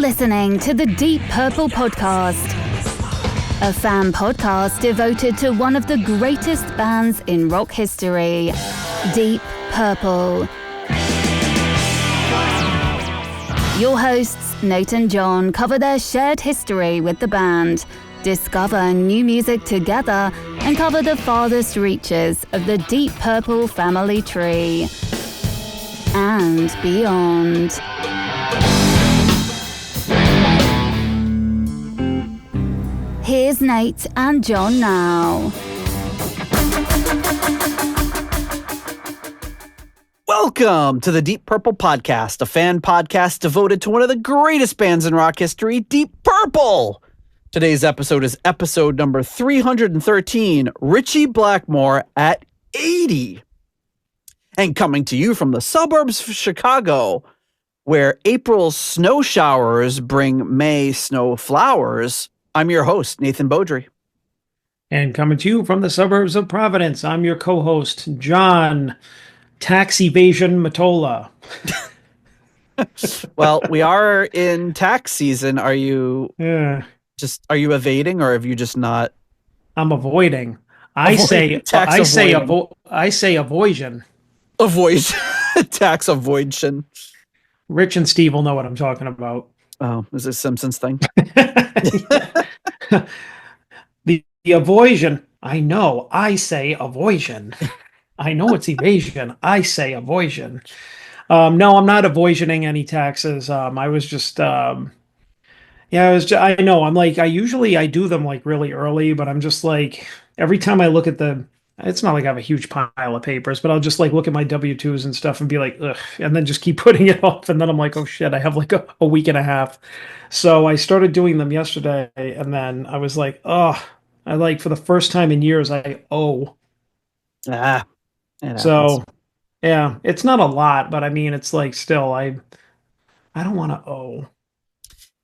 listening to the Deep Purple Podcast, a fan podcast devoted to one of the greatest bands in rock history, Deep Purple. Your hosts, Nate and John, cover their shared history with the band, discover new music together, and cover the farthest reaches of the Deep Purple family tree and beyond. Here's Nate and John now. Welcome to the Deep Purple Podcast, a fan podcast devoted to one of the greatest bands in rock history, Deep Purple. Today's episode is episode number 313, Ritchie Blackmore at 80. And coming to you from the suburbs of Chicago, where April's snow showers bring May snow flowers, I'm your host, Nathan Beaudry. And coming to you from the suburbs of Providence, I'm your co-host, John Tax Evasion Matola. Well, we are in tax season. Are you evading, or have you just not? I'm avoiding. I say avoision. Avoid tax avoidtion. Rich and Steve will know what I'm talking about. Oh, is this Simpsons thing? The avoision. I know. I say avoision. I know it's evasion. I say avoision. No, I'm not avoisioning any taxes. I was just, I know. I'm like, I do them like really early, but I'm just like, every time I look at it's not like I have a huge pile of papers, but I'll just like look at my W-2s and stuff and be like, ugh, and then just keep putting it off. And then I'm like, oh shit, I have like a week and a half. So I started doing them yesterday, and then I was like, oh, I like for the first time in years, I owe. So yeah, it's not a lot, but I mean, it's like still, I don't want to owe.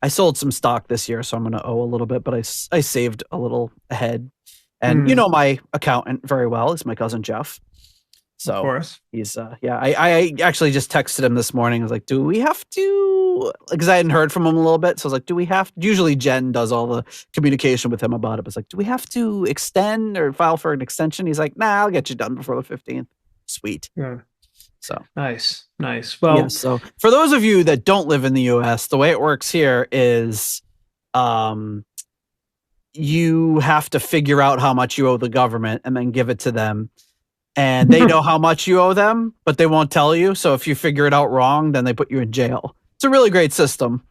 I sold some stock this year, so I'm going to owe a little bit, but I saved a little ahead. And you know my accountant very well. It's my cousin Jeff. So of course. He's I actually just texted him this morning. I was like, do we have to, because I hadn't heard from him a little bit. So I was like, do we have, usually Jen does all the communication with him about it. But it's like, do we have to extend or file for an extension? He's like, nah, I'll get you done before the 15th. Sweet. Yeah. So nice. Well, yeah, so for those of you that don't live in the US, the way it works here is you have to figure out how much you owe the government and then give it to them. And they know how much you owe them, but they won't tell you. So if you figure it out wrong, then they put you in jail. It's a really great system.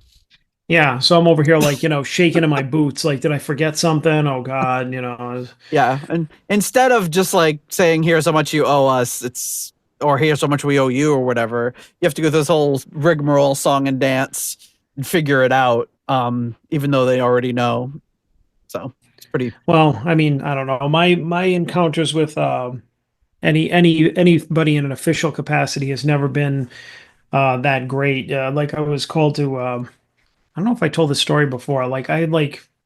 Yeah. So I'm over here like, shaking in my boots. Like, did I forget something? Oh God, Yeah. And instead of just like saying, here's how much you owe us, or here's how much we owe you or whatever, you have to go through this whole rigmarole, song and dance, and figure it out. Even though they already know. So it's pretty well. I mean, I don't know. My encounters with anybody in an official capacity has never been that great. Like I was called to. I don't know if I told this story before. Like I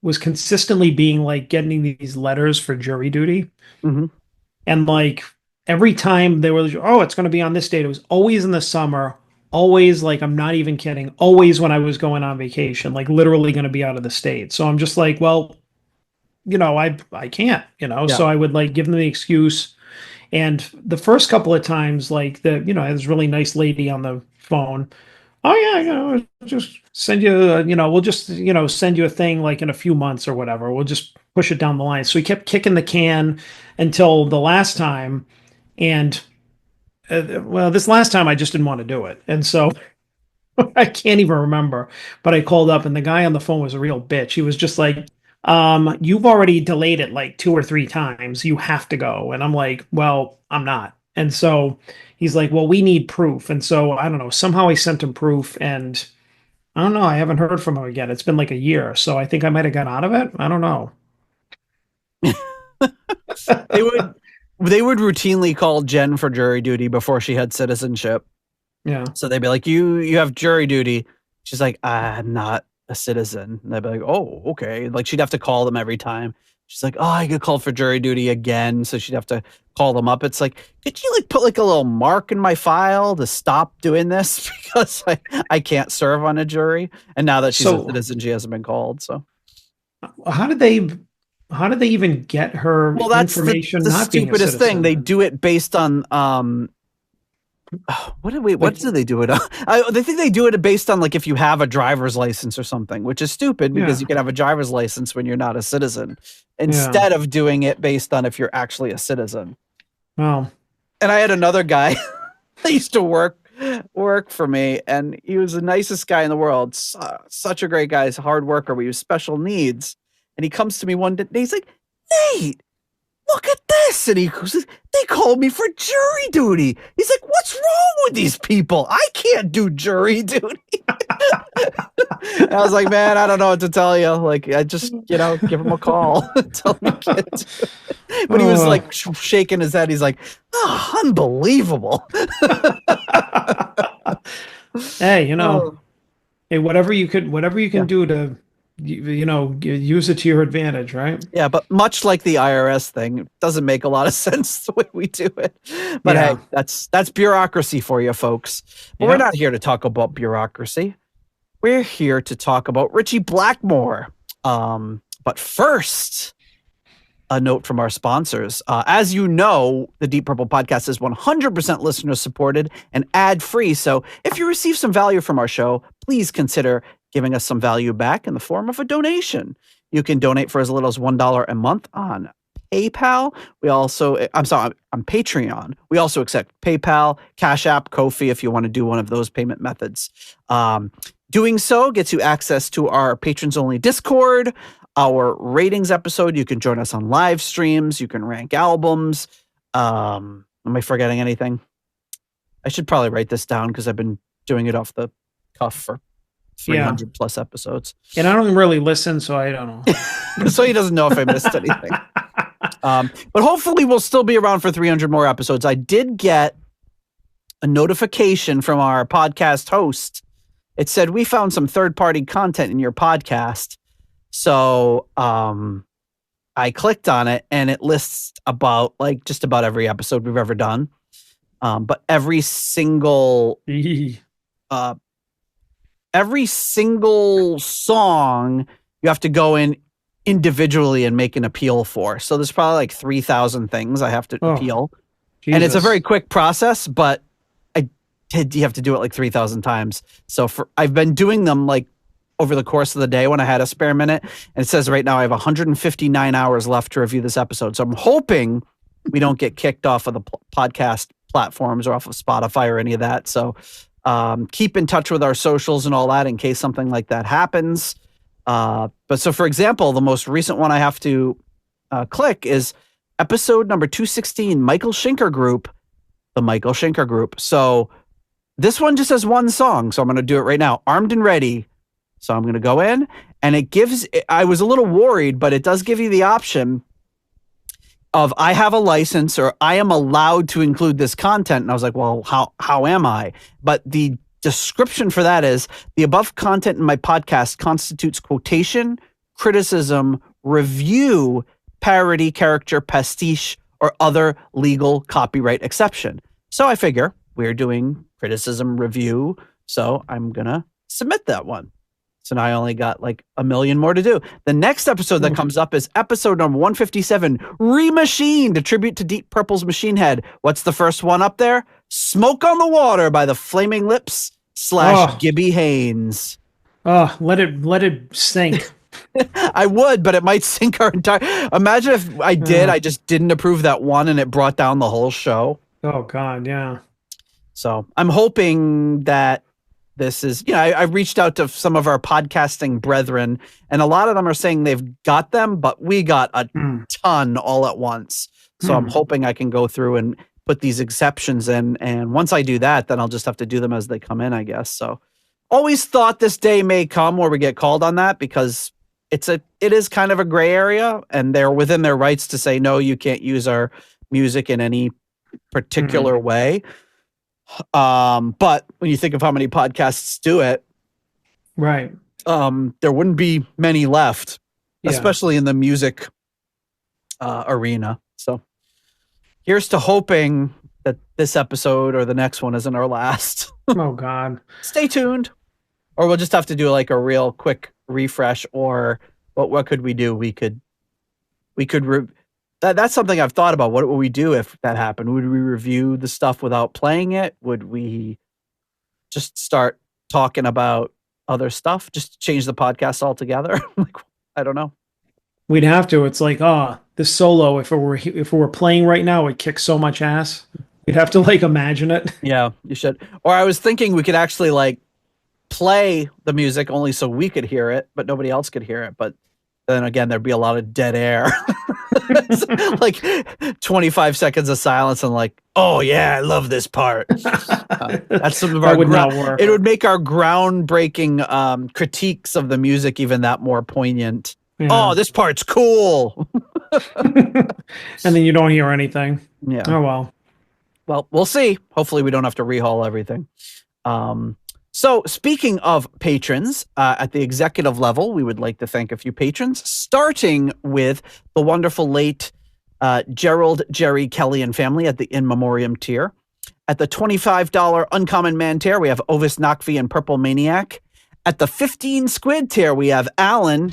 was consistently being like getting these letters for jury duty, and like every time they were, oh, it's going to be on this date. It was always in the summer. Always, like, I'm not even kidding. Always when I was going on vacation, like literally going to be out of the state. So I'm just like, well. I can't, Yeah. So I would like give them the excuse. And the first couple of times, like this really nice lady on the phone. Oh yeah, just send you, we'll just, send you a thing like in a few months or whatever. We'll just push it down the line. So we kept kicking the can until the last time. And this last time I just didn't want to do it. And so I can't even remember, but I called up and the guy on the phone was a real bitch. He was just like, you've already delayed it like 2 or 3 times. You have to go. And I'm like, well, I'm not. And so he's like, well, we need proof. And so I don't know, somehow I sent him proof, and I don't know. I haven't heard from him again. It's been like a year. So I think I might've got out of it. I don't know. They would routinely call Jen for jury duty before she had citizenship. Yeah. So they'd be like, you have jury duty. She's like, I'm not a citizen. And they'd be like, oh, okay. Like she'd have to call them every time. she's like, oh, I get called for jury duty again. So she'd have to call them up. It's like, could you like put like a little mark in my file to stop doing this because I can't serve on a jury? And now that she's a citizen, she hasn't been called. So how did they even get her information? The not stupidest thing. They do it based on what do they do it on? They think they do it based on like if you have a driver's license or something, which is stupid because you can have a driver's license when you're not a citizen, instead of doing it based on if you're actually a citizen. Well, and I had another guy that used to work for me, and he was the nicest guy in the world. Such a great guy. He's a hard worker. We have special needs. And he comes to me one day, he's like, Nate, look at this. And he goes, they called me for jury duty. He's like, what's wrong with these people? I can't do jury duty. I was like, man, I don't know what to tell you. Like, I just, give him a call. Tell him he can't do it. But he was like shaking his head. He's like, oh, unbelievable. Hey, hey, whatever you can do to, use it to your advantage, right? Yeah, but much like the IRS thing, it doesn't make a lot of sense the way we do it. But hey, that's bureaucracy for you, folks. But we're not here to talk about bureaucracy. We're here to talk about Ritchie Blackmore. But first, a note from our sponsors. As you know, the Deep Purple podcast is 100% listener supported and ad-free. So if you receive some value from our show, please consider giving us some value back in the form of a donation. You can donate for as little as $1 a month on PayPal. On Patreon. We also accept PayPal, Cash App, Ko-fi if you want to do one of those payment methods. Doing so gets you access to our patrons only Discord, our ratings episode. You can join us on live streams. You can rank albums. Am I forgetting anything? I should probably write this down because I've been doing it off the cuff for 300 plus episodes. And I don't really listen, so I don't know. So he doesn't know if I missed anything. But hopefully we'll still be around for 300 more episodes. I did get a notification from our podcast host. It said, we found some third-party content in your podcast. So I clicked on it, and it lists just about every episode we've ever done. But every single song you have to go in individually and make an appeal for. So there's probably like 3,000 things I have to appeal. Jesus. And it's a very quick process, but you have to do it like 3,000 times. So I've been doing them like over the course of the day when I had a spare minute. And it says right now I have 159 hours left to review this episode. So I'm hoping we don't get kicked off of the podcast platforms or off of Spotify or any of that. So keep in touch with our socials and all that in case something like that happens. But so, for example, the most recent one I have to click is episode number 216, Michael Schenker Group, the Michael Schenker Group. So this one just has one song. So I'm going to do it right now. Armed and Ready. So I'm going to go in, and I was a little worried, but it does give you the option of I have a license or I am allowed to include this content. And I was like, well, how am I? But the description for that is the above content in my podcast constitutes quotation, criticism, review, parody, character, pastiche, or other legal copyright exception. So I figure we're doing criticism review. So I'm going to submit that one. So now I only got like a million more to do. The next episode that comes up is episode number 157, Remachined, a tribute to Deep Purple's Machine Head. What's the first one up there? Smoke on the Water by the Flaming Lips / Gibby Haynes. Oh, let it sink. I would, but it might sink our entire... Imagine if I did, I just didn't approve that one and it brought down the whole show. Oh, God, yeah. So I'm hoping that this is, I reached out to some of our podcasting brethren, and a lot of them are saying they've got them, but we got a ton all at once. So I'm hoping I can go through and put these exceptions in. And once I do that, then I'll just have to do them as they come in, I guess. So always thought this day may come where we get called on that, because it is kind of a gray area, and they're within their rights to say, no, you can't use our music in any particular way. But when you think of how many podcasts do it, right, there wouldn't be many left, especially in the music arena. So here's to hoping that this episode or the next one isn't our last. Oh God. Stay tuned. Or we'll just have to do like a real quick refresh, or what could we do? That's something I've thought about. What would we do if that happened? Would we review the stuff without playing it? Would we just start talking about other stuff? Just change the podcast altogether? Like, I don't know. We'd have to. It's like, this solo, if it were playing right now, it kicks so much ass. We'd have to like imagine it. Yeah, you should. Or I was thinking we could actually like play the music only so we could hear it, but nobody else could hear it. But then again, there'd be a lot of dead air. Like 25 seconds of silence and like, oh yeah, I love this part. That's some of our That would not work. It would make our groundbreaking critiques of the music even that more poignant. Yeah. Oh, this part's cool. And then you don't hear anything. Yeah. Oh well. Well, we'll see. Hopefully we don't have to rehaul everything. So speaking of patrons, at the executive level, we would like to thank a few patrons, starting with the wonderful late Gerald, Jerry, Kelly, and family at the In Memoriam tier. At the $25 Uncommon Man tier, we have Ovis Nakvi and Purple Maniac. At the 15 Squid tier, we have Alan.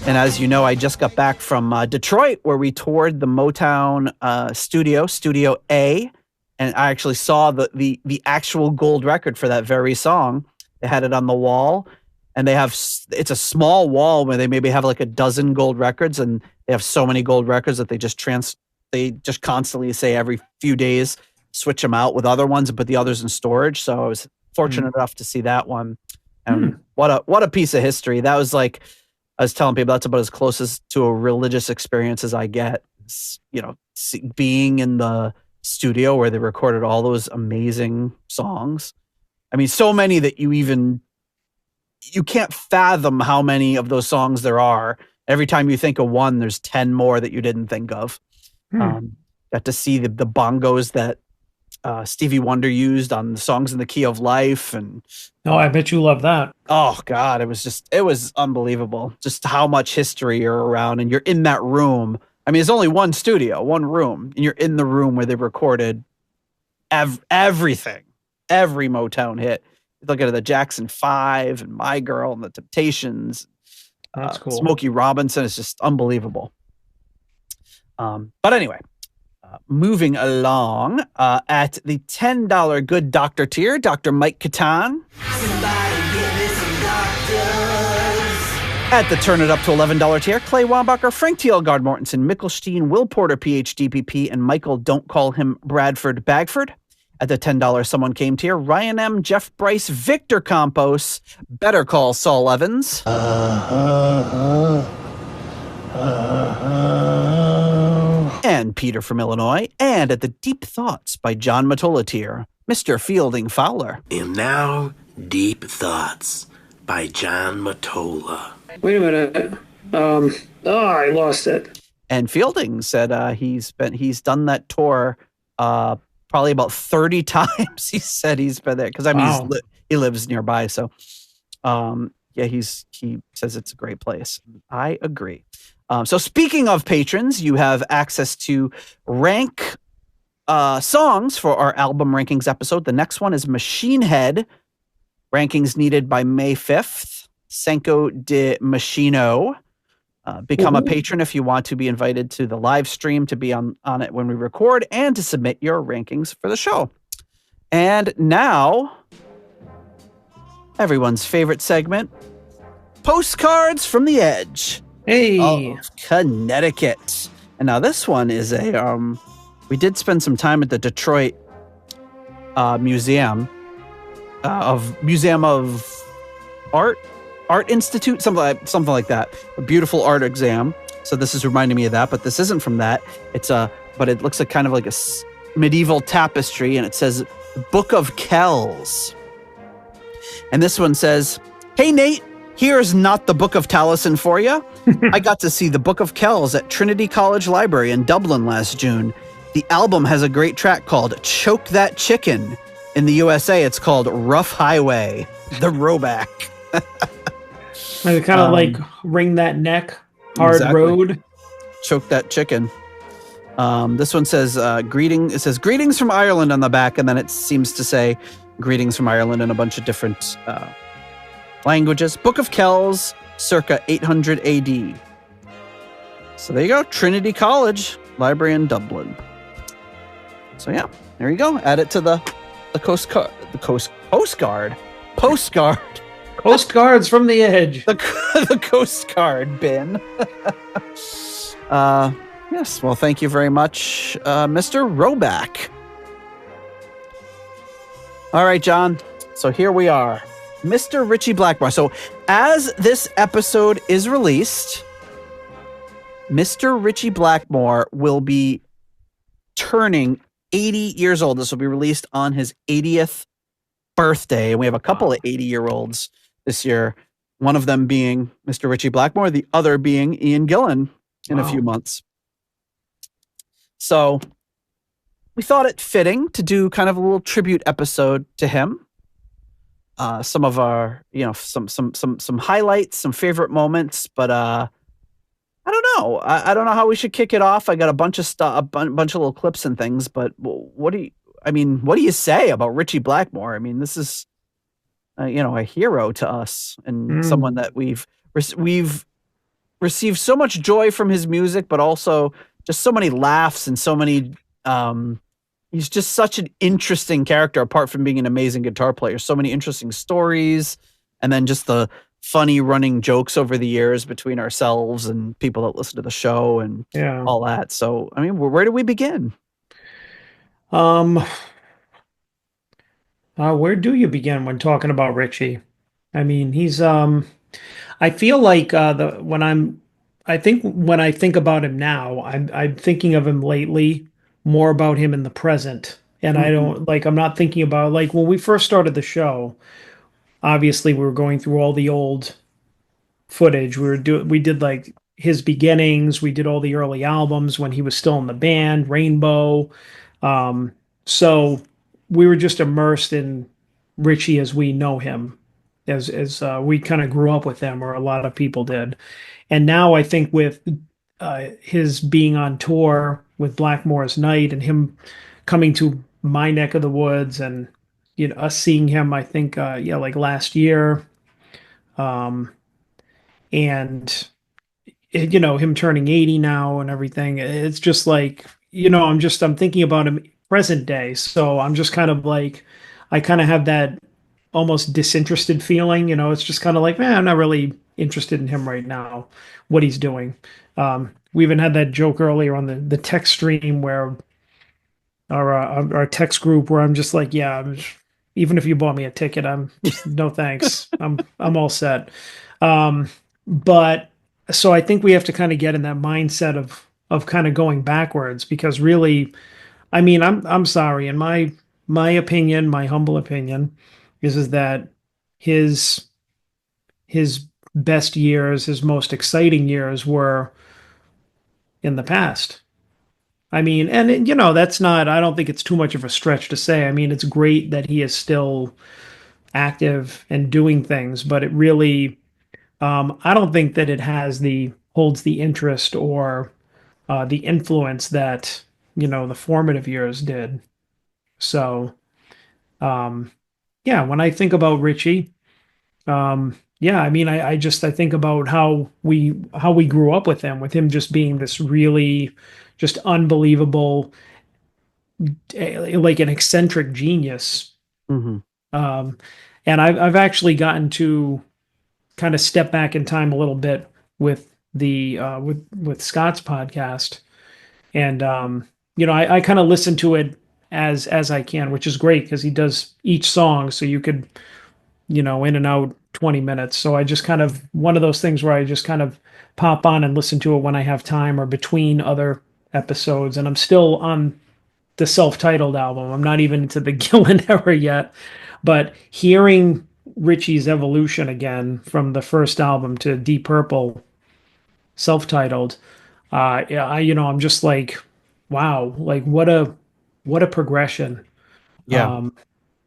And as you know, I just got back from Detroit, where we toured the Motown Studio A. And I actually saw the actual gold record for that very song. They had it on the wall, and it's a small wall where they maybe have like a dozen gold records, and they have so many gold records that they just constantly say every few days, switch them out with other ones and put the others in storage. So I was fortunate enough to see that one. And what a piece of history. That was like, I was telling people, that's about as close as to a religious experience as I get. Being in the studio where they recorded all those amazing songs. I mean, so many that you can't fathom how many of those songs there are. Every time you think of one, there's 10 more that you didn't think of. Got to see the bongos that Stevie Wonder used on the Songs in the Key of Life. And I bet you love that. Oh God, it was unbelievable. Just how much history you're around, and you're in that room. I mean, it's only one studio, one room, and you're in the room where they recorded everything, every Motown hit. You look at the Jackson 5 and My Girl and the Temptations. That's cool. Smokey Robinson is just unbelievable. But anyway, moving along, at the $10 Good Doctor tier, Dr. Mike Catan. At the Turn It Up to $11 tier, Clay Wambacher, Frank Thielgard Mortensen, Mickelstein, Will Porter, PhD, PP, and Michael Don't Call Him Bradford Bagford. At the $10 Someone Came tier, Ryan M., Jeff Bryce, Victor Campos, Better Call Saul Evans. And Peter from Illinois. And at the Deep Thoughts by John Matola tier, Mr. Fielding Fowler. And now, Deep Thoughts by John Matola. Wait a minute. I lost it. And Fielding said he's done that tour probably about 30 times. He said he's been there because he lives nearby. So he says it's a great place. I agree. So speaking of patrons, you have access to rank songs for our album rankings episode. The next one is Machine Head. Rankings needed by May 5th. Cinco de Machino. Become a patron if you want to be invited to the live stream, to be on it when we record, and to submit your rankings for the show. And now, everyone's favorite segment, Postcards from the Edge. Hey. Of Connecticut. And now this one is we did spend some time at the Detroit Museum of Art Institute, something like that. A beautiful art exam. So this is reminding me of that, but this isn't from that. But it looks like kind of like a medieval tapestry, and it says Book of Kells. And this one says, "Hey Nate, here's not the Book of Taliesin for you. I got to see the Book of Kells at Trinity College Library in Dublin last June. The album has a great track called Choke That Chicken. In the USA, it's called Rough Highway, the Roback." And kind of like wring that neck, hard Exactly. road. Choke that chicken. This one says greeting. It says greetings from Ireland on the back, and then it seems to say greetings from Ireland in a bunch of different languages. Book of Kells, circa 800 AD. So there you go. Trinity College Library in Dublin. So yeah, there you go. Add it to the postcard. Postcards from the edge. The Coast Guard bin. Yes, well, thank you very much, Mr. Roback. All right, John. So here we are. Mr. Ritchie Blackmore. So as this episode is released, Mr. Ritchie Blackmore will be turning 80 years old. This will be released on his 80th birthday. And we have a couple of 80-year-olds this year. One of them being Mr. Ritchie Blackmore, the other being Ian Gillan in a few months. So we thought it fitting to do kind of a little tribute episode to him. Some of our, some highlights, some favorite moments, but I don't know. I don't know how we should kick it off. I got a bunch of stuff, a bunch of little clips and things, but what do you say about Ritchie Blackmore? I mean, this is, a hero to us and someone that we've received so much joy from his music, but also just so many laughs and so many, he's just such an interesting character apart from being an amazing guitar player. So many interesting stories, and then just the funny running jokes over the years between ourselves and people that listen to the show and all that. So, I mean, where do we begin? Where do you begin when talking about Ritchie? I mean, he's I feel like I think when I think about him now, I'm thinking of him lately, more about him in the present. And I'm not thinking about, like, when we first started the show, obviously we were going through all the old footage. We did like his beginnings, we did all the early albums when he was still in the band, Rainbow. So we were just immersed in Ritchie as we know him, as we kind of grew up with him, or a lot of people did. And now I think with his being on tour with Blackmore's Night and him coming to my neck of the woods, and us seeing him, I think like last year, and him turning 80 now and everything. It's just like, I'm thinking about him present day. So I'm just kind of like, I kind of have that almost disinterested feeling. It's just kind of like, man, I'm not really interested in him right now, what he's doing. We even had that joke earlier on the text stream where our text group, where I'm just like, yeah, even if you bought me a ticket, I'm no thanks. I'm all set. But so I think we have to kind of get in that mindset of kind of going backwards, because really, I mean, I'm sorry, in my opinion, my humble opinion, is that his best years, his most exciting years were in the past. I mean, and that's not, I don't think it's too much of a stretch to say. I mean, it's great that he is still active and doing things, but it really, I don't think that it holds the interest or the influence that, the formative years did. So, yeah, when I think about Ritchie, yeah, I mean, I think about how we grew up with him just being this really just unbelievable, like an eccentric genius. And I've actually gotten to kind of step back in time a little bit with the with Scott's podcast, and I kind of listen to it as I can, which is great because he does each song, so you could in and out 20 minutes. So I just kind of, one of those things where I just kind of pop on and listen to it when I have time or between other episodes. And I'm still on the self-titled album. I'm not even into the Gillan era yet, but hearing Ritchie's evolution again from the first album to Deep Purple, self-titled, I'm just like, wow, like what a progression. Yeah.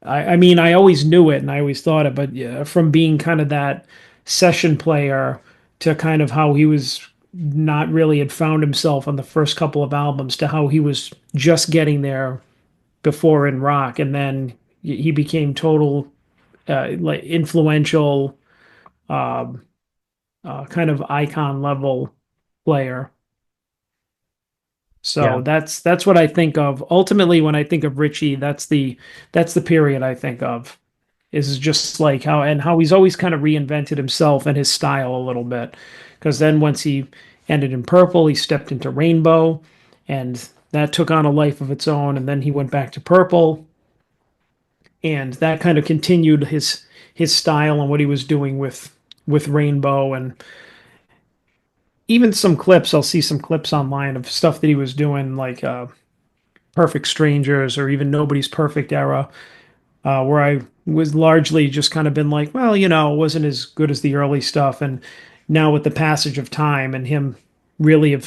I mean, I always knew it and I always thought it, but yeah, from being kind of that session player to kind of how he was not really had found himself on the first couple of albums to how he was just getting there before in rock, and then he became total like influential kind of icon level player. Yeah. So that's what I think of. Ultimately, when I think of Ritchie, that's the period I think of. Is just like how he's always kind of reinvented himself and his style a little bit. Because then once he ended in Purple, he stepped into Rainbow, and that took on a life of its own. And then he went back to Purple, and that kind of continued his style and what he was doing with Rainbow. And even some clips, I'll see some clips online of stuff that he was doing, like Perfect Strangers or even Nobody's Perfect era, where I was largely just kind of been like, well, it wasn't as good as the early stuff. And now with the passage of time and him really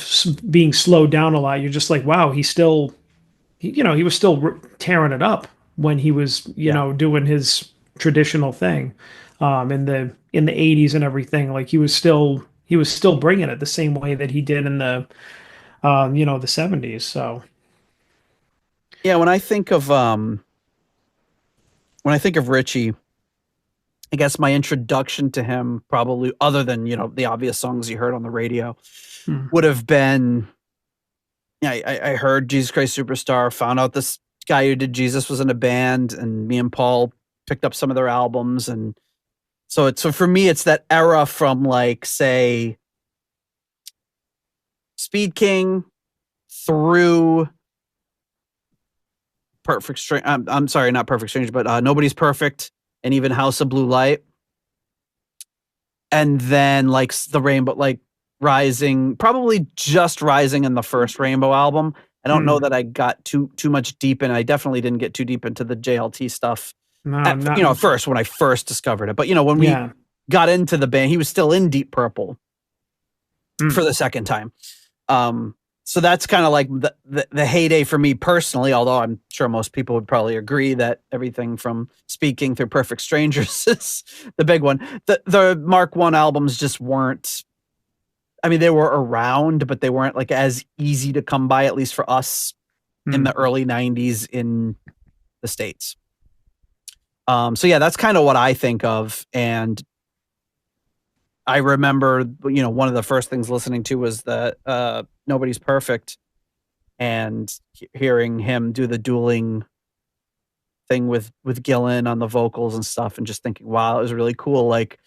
being slowed down a lot, you're just like, wow, he was still tearing it up when he was, doing his traditional thing, in the 80s and everything. Like he was still bringing it the same way that he did in the 70s. So Yeah, when I think of Ritchie, I guess my introduction to him, probably other than the obvious songs you heard on the radio, would have been. I heard Jesus Christ Superstar, found out this guy who did Jesus was in a band, and me and Paul picked up some of their albums, and so for me it's that era from, like, say, Speed King through Perfect Strange. I'm sorry, not Perfect Strange, but Nobody's Perfect, and even House of Blue Light, and then like the Rainbow, like Rising, probably just Rising in the first Rainbow album. I don't know that I got too much deep in. I definitely didn't get too deep into the JLT stuff. At first when I first discovered it, but when we got into the band, he was still in Deep Purple for the second time. So that's kind of like the heyday for me personally, although I'm sure most people would probably agree that everything from Speaking through Perfect Strangers is the big one. The Mark I albums just weren't, I mean, they were around, but they weren't like as easy to come by, at least for us in the early 90s in the States. So yeah, that's kind of what I think of. And I remember, one of the first things listening to was that Nobody's Perfect, and hearing him do the dueling thing with Gillan on the vocals and stuff, and just thinking, wow, it was really cool. Like,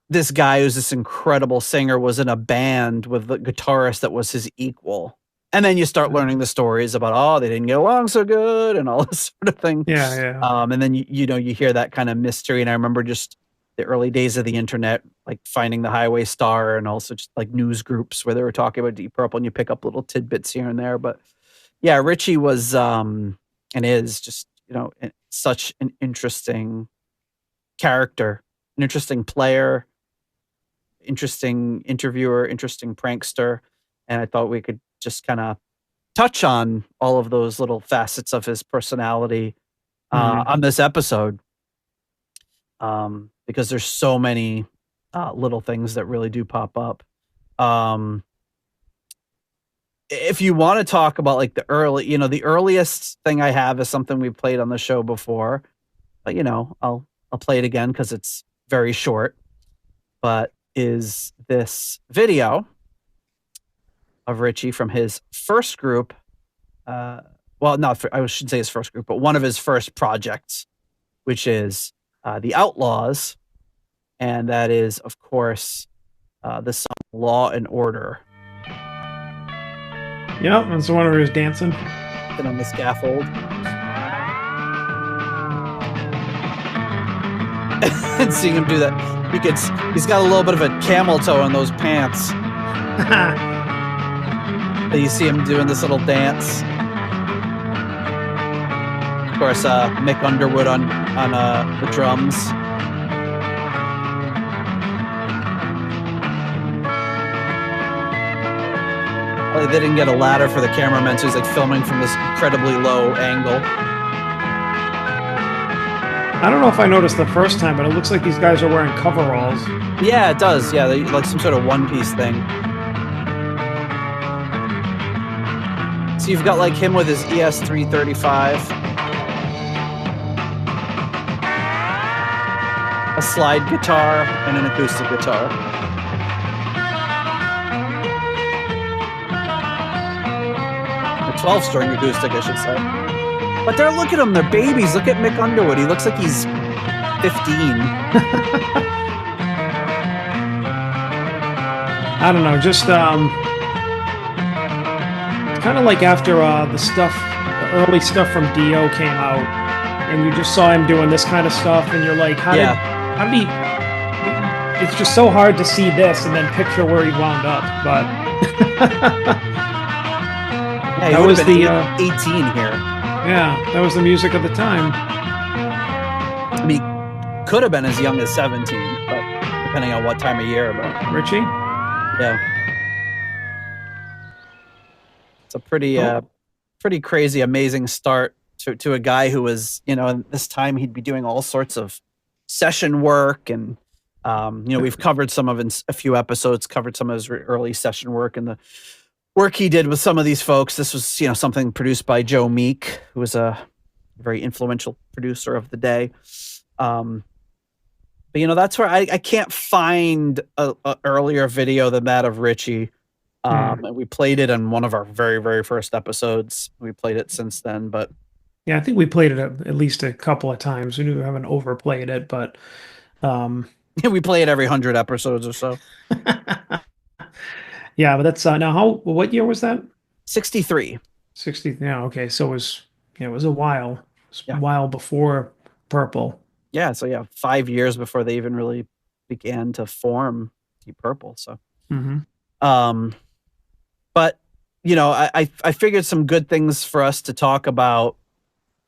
this guy who's this incredible singer was in a band with the guitarist that was his equal. And then you start learning the stories about, they didn't get along so good and all this sort of thing. Yeah. And then, you hear that kind of mystery. And I remember just the early days of the internet, like finding the Highway Star and also just like news groups where they were talking about Deep Purple, and you pick up little tidbits here and there. But yeah, Ritchie was, and is just, such an interesting character, an interesting player, interesting interviewer, interesting prankster. And I thought we could just kind of touch on all of those little facets of his personality on this episode, because there's so many little things that really do pop up. If you want to talk about like the earliest thing I have is something we've played on the show before, but I'll play it again because it's very short, but is this video of Ritchie from his first group. I should say his first group, but one of his first projects, which is The Outlaws. And that is, of course, the song Law and Order. Yep, that's the one where he was dancing. Been on the scaffold. And seeing him do that, he's got a little bit of a camel toe in those pants. You see him doing this little dance. Of course, Mick Underwood on the drums. They didn't get a ladder for the cameraman, so he's like filming from this incredibly low angle. I don't know if I noticed the first time, but it looks like these guys are wearing coveralls. Yeah, it does. Yeah, they, like some sort of one-piece thing. So you've got like him with his ES-335, a slide guitar, and an acoustic guitar. A 12-string acoustic, I should say. But look at them, they're babies. Look at Mick Underwood. He looks like he's 15. I don't know, just kind of like after the early stuff from Dio came out, and you just saw him doing this kind of stuff, and you're like, how did he? It's just so hard to see this and then picture where he wound up. But yeah, that was the 18 here. Yeah, that was the music of the time. I mean, could have been as young as 17, but depending on what time of year. But Ritchie? Yeah. It's a pretty crazy, amazing start to a guy who was, this time he'd be doing all sorts of session work. And, we've covered some of in a few episodes, covered some of his early session work and the work he did with some of these folks. This was, something produced by Joe Meek, who was a very influential producer of the day. But, that's where I can't find a earlier video than that of Ritchie. And we played it on one of our very, very first episodes. We played it since then, but. Yeah, I think we played it at least a couple of times. We haven't overplayed it, but. We play it every 100 episodes or so. Yeah, but that's now what year was that? 63. 60. Yeah. Okay. So it was a while. It was a while before Purple. Yeah. So 5 years before they even really began to form Deep Purple. So, but I figured some good things for us to talk about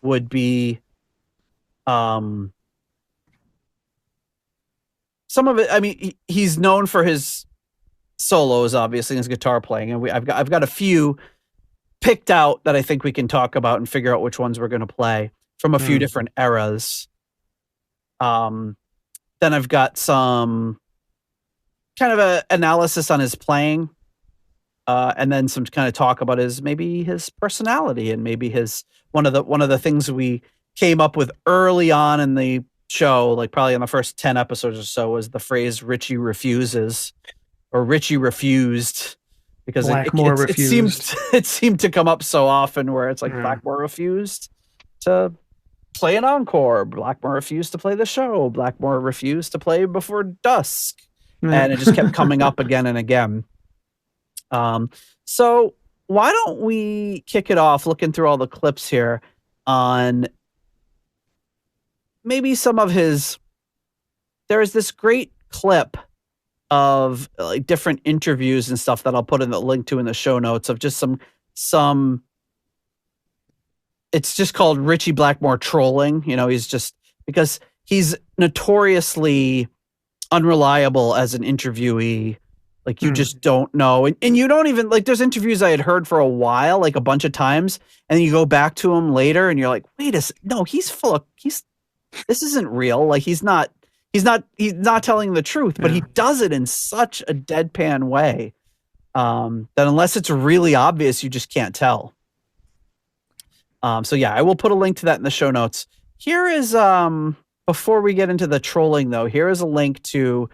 would be, some of it. I mean, he's known for his solos, obviously, and his guitar playing, and I've got a few picked out that I think we can talk about and figure out which ones we're going to play from a few different eras. Then I've got some kind of a analysis on his playing, and then some kind of talk about his personality and maybe one of the things we came up with early on in the show, like probably in the first 10 episodes or so, was the phrase "Ritchie refuses." Or Ritchie refused, because it seemed to come up so often where it's like Blackmore refused to play an encore, Blackmore refused to play the show, Blackmore refused to play Before Dusk, and it just kept coming up again and again. So why don't we kick it off looking through all the clips here on maybe some of his. There's this great clip of like different interviews and stuff that I'll put in the link to in the show notes of just some it's just called Ritchie Blackmore trolling. Because he's notoriously unreliable as an interviewee. Like you just don't know. And you don't even there's interviews I had heard for a while, like a bunch of times. And then you go back to him later and you're like, no, he's this isn't real. Like he's not telling the truth, but he does it in such a deadpan way that unless it's really obvious, you just can't tell. So I will put a link to that in the show notes. Here is, before we get into the trolling though, here is a link to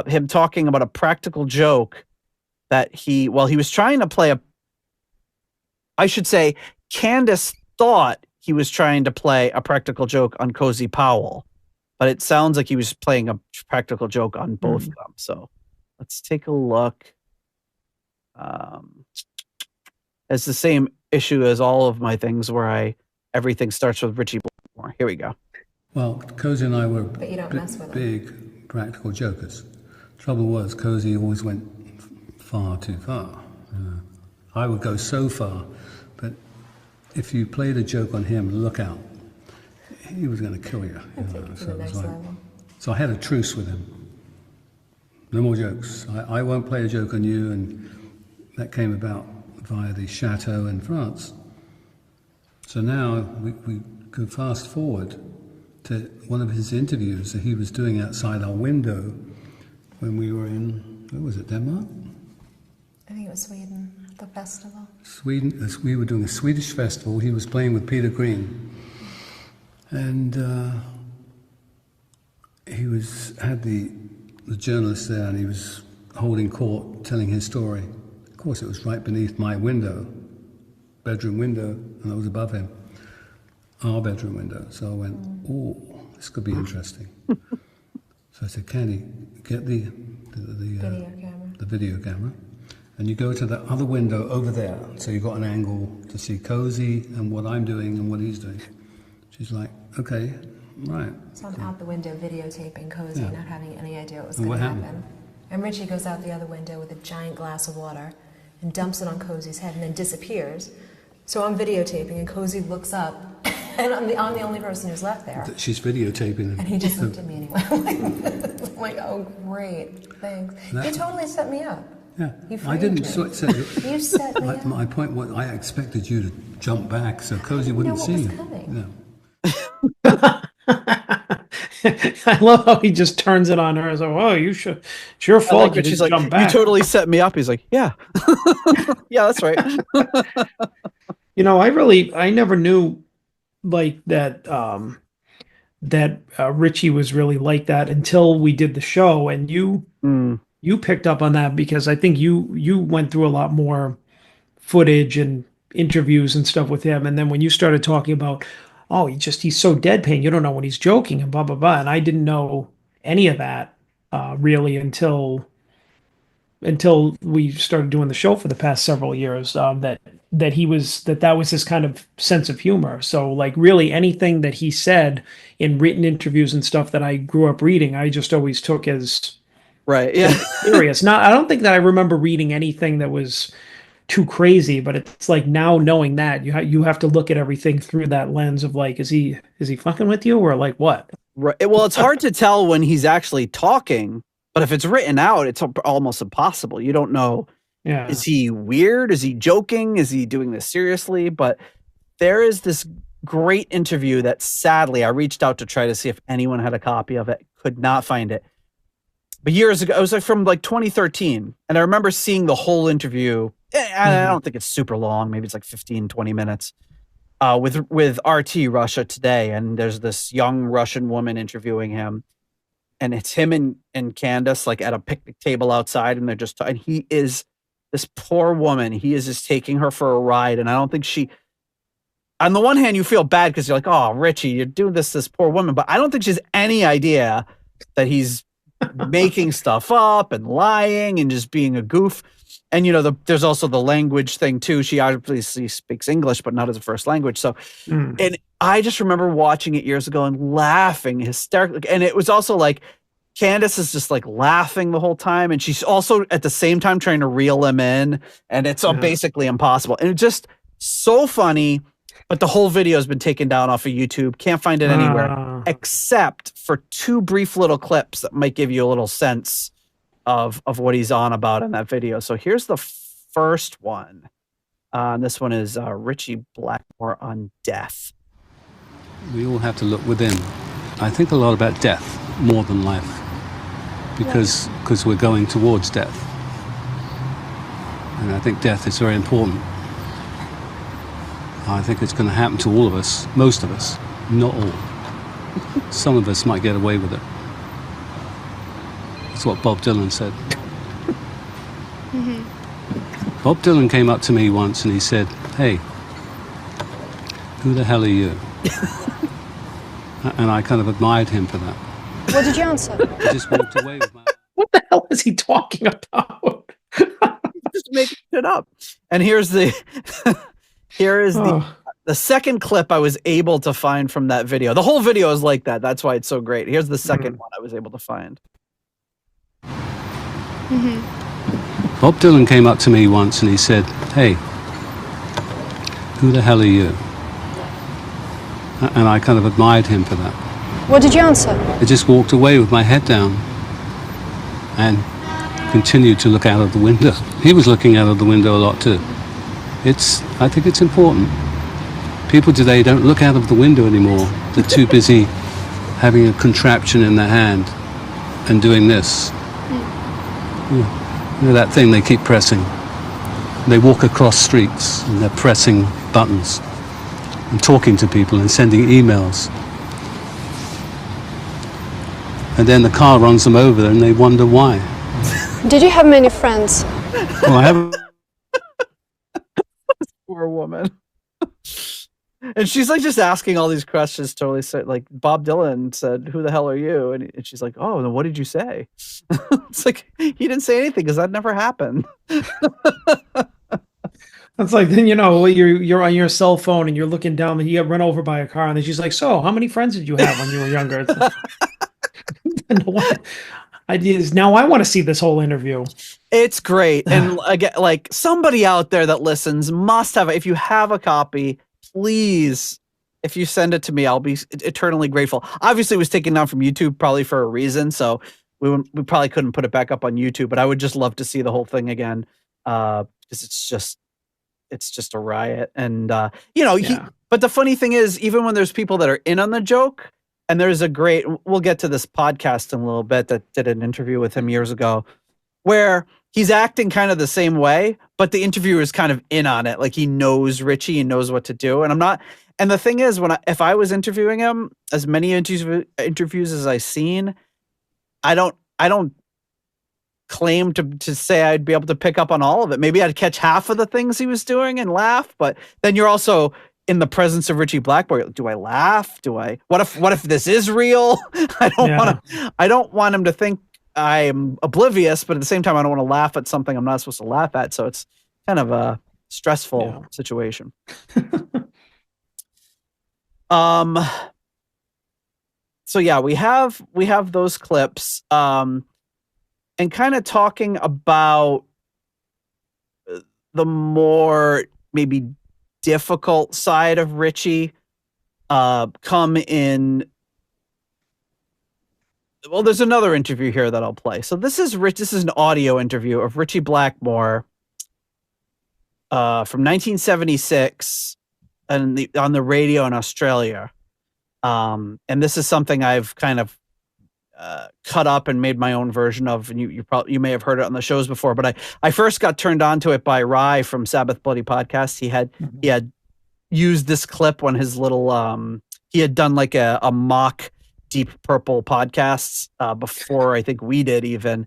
him talking about a practical joke that he was trying to play Candace thought he was trying to play a practical joke on Cozy Powell. But it sounds like he was playing a practical joke on both of them. So let's take a look. It's the same issue as all of my things where everything starts with Ritchie Blackmore. Here we go. Well, Cozy and I were big practical jokers. Trouble was, Cozy always went far too far. I would go so far, but if you played a joke on him, look out. He was going to kill you. So I had a truce with him. No more jokes. I won't play a joke on you, and that came about via the chateau in France. So now we could fast forward to one of his interviews that he was doing outside our window when we were in, where was it, Denmark? I think it was Sweden, the festival. Sweden, as we were doing a Swedish festival. He was playing with Peter Green. And he had the journalist there, and he was holding court, telling his story. Of course, it was right beneath my window, bedroom window, and I was above him, our bedroom window. So I went, oh, this could be interesting. So I said, Candy, get the video camera, and you go to the other window over there. So you've got an angle to see Cozy and what I'm doing and what he's doing. She's like, okay, right. So I'm out the window videotaping Cozy, not having any idea what was going to happen. And Ritchie goes out the other window with a giant glass of water and dumps it on Cozy's head and then disappears. So I'm videotaping and Cozy looks up and I'm the only person who's left there. She's videotaping him. And he just looked at me anyway. I'm like, oh, great, thanks. You totally set me up. Yeah, I didn't set you. You set me up. My point was, I expected you to jump back so Cozy wouldn't see you. I love how he just turns it on her. He's like, "Oh, it's your fault." Like she's like, jump back. You totally set me up. He's like, yeah, yeah, that's right. I never knew like that. That Ritchie was really like that until we did the show, and you picked up on that because I think you went through a lot more footage and interviews and stuff with him, and then when you started talking about, oh, he's so deadpan, you don't know when he's joking and blah blah blah, and I didn't know any of that really until we started doing the show for the past several years. That was his kind of sense of humor. So like really anything that he said in written interviews and stuff that I grew up reading, I just always took as right, yeah, serious. I don't think that I remember reading anything that was too crazy, but it's like now knowing that you have to look at everything through that lens of like, is he fucking with you or like what? Right. Well, it's hard to tell when he's actually talking, but if it's written out, it's almost impossible. You don't know. Yeah. Is he weird? Is he joking? Is he doing this seriously? But there is this great interview that sadly I reached out to try to see if anyone had a copy of it. Could not find it. But years ago, it was like from like 2013. And I remember seeing the whole interview. I don't think it's super long. Maybe it's like 15, 20 minutes with RT Russia Today. And there's this young Russian woman interviewing him. And it's him and Candace like at a picnic table outside. And they're just, and he is this poor woman. He is just taking her for a ride. And I don't think on the one hand, you feel bad because you're like, oh, Ritchie, you're doing this poor woman. But I don't think she has any idea that he's making stuff up and lying and just being a goof. And, there's also the language thing, too. She obviously speaks English, but not as a first language. So, and I just remember watching it years ago and laughing hysterically. And it was also like Candace is just like laughing the whole time. And she's also at the same time trying to reel him in. And it's basically impossible. And it's just so funny. But the whole video has been taken down off of YouTube. Can't find it anywhere except for two brief little clips that might give you a little sense of what he's on about in that video. So here's the first one. This one is Ritchie Blackmore on death. We all have to look within. I think a lot about death more than life because we're going towards death. And I think death is very important. I think it's going to happen to all of us, most of us, not all. Some of us might get away with it. That's what Bob Dylan said. Bob Dylan came up to me once and he said, "Hey, who the hell are you?" And I kind of admired him for that. What did you answer? I just walked away with my... What the hell is he talking about? Just making it up. And here is the second clip I was able to find from that video. The whole video is like that. That's why it's so great. Here's the second one I was able to find. Bob Dylan came up to me once and he said, "Hey, who the hell are you?" And I kind of admired him for that. What did you answer? I just walked away with my head down and continued to look out of the window. He was looking out of the window a lot too. I think it's important. People today don't look out of the window anymore. They're too busy having a contraption in their hand and doing this. You know that thing they keep pressing? They walk across streets and they're pressing buttons and talking to people and sending emails. And then the car runs them over and they wonder why. Did you have many friends? Well, I haven't. Poor woman. And she's like just asking all these questions totally. Like Bob Dylan said, "Who the hell are you?" And she's like, "Oh, then what did you say?" It's like, he didn't say anything because that never happened. That's like, then, you're on your cell phone and you're looking down and you get run over by a car, and then she's like, "So how many friends did you have when you were younger?" Ideas. Now I want to see this whole interview. It's great. And again, like, somebody out there that listens must have, if you have a copy, please, if you send it to me, I'll be eternally grateful. Obviously it was taken down from YouTube probably for a reason, so we probably couldn't put it back up on YouTube, but I would just love to see the whole thing again, because it's just a riot. And but the funny thing is, even when there's people that are in on the joke, and there's we'll get to this podcast in a little bit that did an interview with him years ago where he's acting kind of the same way, but the interviewer is kind of in on it. Like, he knows Ritchie and knows what to do. And and the thing is, if I was interviewing him, as many interviews as I've seen, I don't claim to say I'd be able to pick up on all of it. Maybe I'd catch half of the things he was doing and laugh, but then you're also in the presence of Ritchie Blackmore. Do I laugh? What if this is real? I don't want him to think I'm oblivious, but at the same time, I don't want to laugh at something I'm not supposed to laugh at. So it's kind of a stressful situation. So yeah, we have those clips, and kind of talking about the more maybe difficult side of Ritchie, come in. Well, there's another interview here that I'll play. So this is an audio interview of Ritchie Blackmore from 1976 and on the radio in Australia. And this is something I've kind of cut up and made my own version of, and you may have heard it on the shows before, but I first got turned on to it by Rye from Sabbath Bloody Podcast. He had used this clip when his little he had done like a mock Deep Purple podcasts before I think we did even.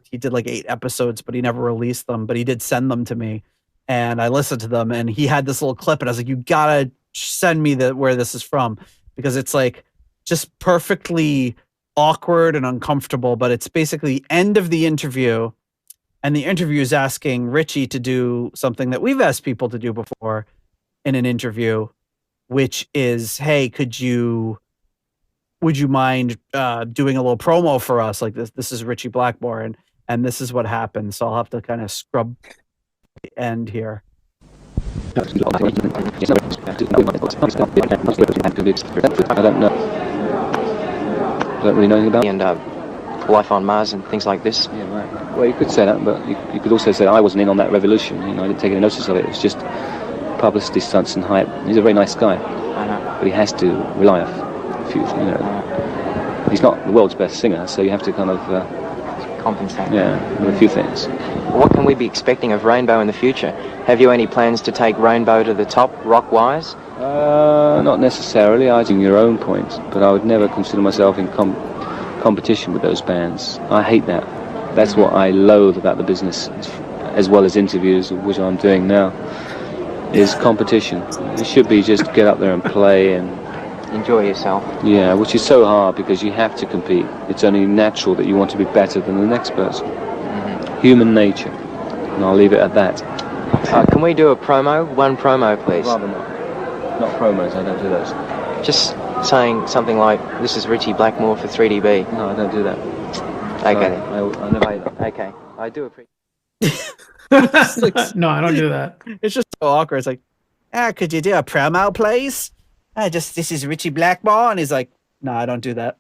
He did like 8 episodes, but he never released them, but he did send them to me and I listened to them, and he had this little clip and I was like, you gotta send me where this is from, because it's like just perfectly awkward and uncomfortable, but it's basically the end of the interview, and the interview is asking Ritchie to do something that we've asked people to do before in an interview, which is, hey, would you mind doing a little promo for us? Like this is Ritchie Blackmore, and this is what happened. So I'll have to kind of scrub the end here. I don't know. I don't really know anything about it. And life on Mars and things like this. Yeah, right. Well, you could say that, but you could also say I wasn't in on that revolution. I didn't take any notice of it. It was just publicity stunts and hype. He's a very nice guy, but he has to rely on a few. He's not the world's best singer, so you have to kind of compensate. Yeah, with a few things. What can we be expecting of Rainbow in the future? Have you any plans to take Rainbow to the top, rock-wise? Not necessarily. I think your own point, but I would never consider myself in competition with those bands. I hate that. That's what I loathe about the business, as well as interviews, which I'm doing now, is competition. It should be just get up there and play and enjoy yourself. Yeah, which is so hard because you have to compete. It's only natural that you want to be better than the next person. Human nature. And I'll leave it at that. Can we do a promo? One promo, please. Rather not. Not promos, I don't do those. Just saying something like, this is Ritchie Blackmore for 3DB. No, I don't do that. Okay then. I never. Okay, I do appreciate. No, I don't do that. It's just so awkward. It's like, could you do a promo, please? This is Ritchie Blackmore, and he's like, no, I don't do that.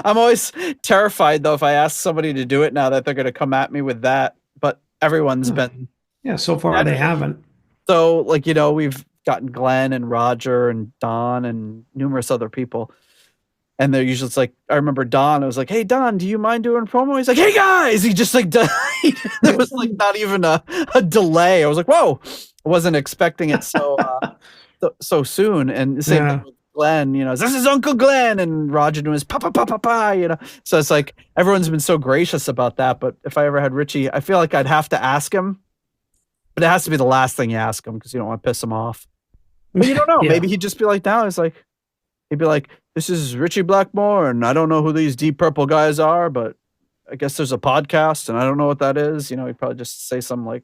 I'm always terrified though if I ask somebody to do it now that they're going to come at me with that. But everyone's been so far they haven't. So we've gotten Glenn and Roger and Don and numerous other people. And they're usually, it's like, I remember Don, I was like, hey, Don, do you mind doing a promo? He's like, hey, guys. He just like died. There was like not even a delay. I was like, whoa. I wasn't expecting it so soon. And the same thing with Glenn, this is Uncle Glenn. And Roger doing his pa. So it's like, everyone's been so gracious about that. But if I ever had Ritchie, I feel like I'd have to ask him. But it has to be the last thing you ask him because you don't want to piss him off. But you don't know. Maybe he'd just be like, now he'd be like, this is Ritchie Blackmore, and I don't know who these Deep Purple guys are, but I guess there's a podcast, and I don't know what that is. He'd probably just say something like,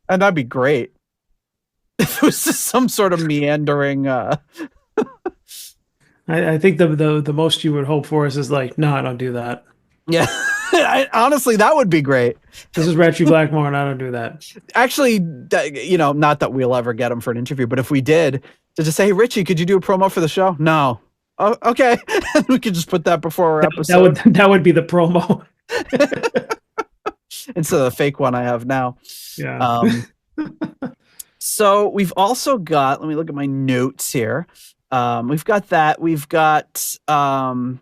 and that'd be great. If it was just some sort of meandering. I think the most you would hope for is like, no, I don't do that. Yeah. Honestly, that would be great. This is Ritchie Blackmore, and I don't do that. Actually, not that we'll ever get him for an interview, but if we did, to just say, hey, Ritchie, could you do a promo for the show? No. Oh, okay. We could just put that before our episode. That would be the promo. Instead of the fake one I have now. Yeah. So we've also got, let me look at my notes here. We've got that. We've got, so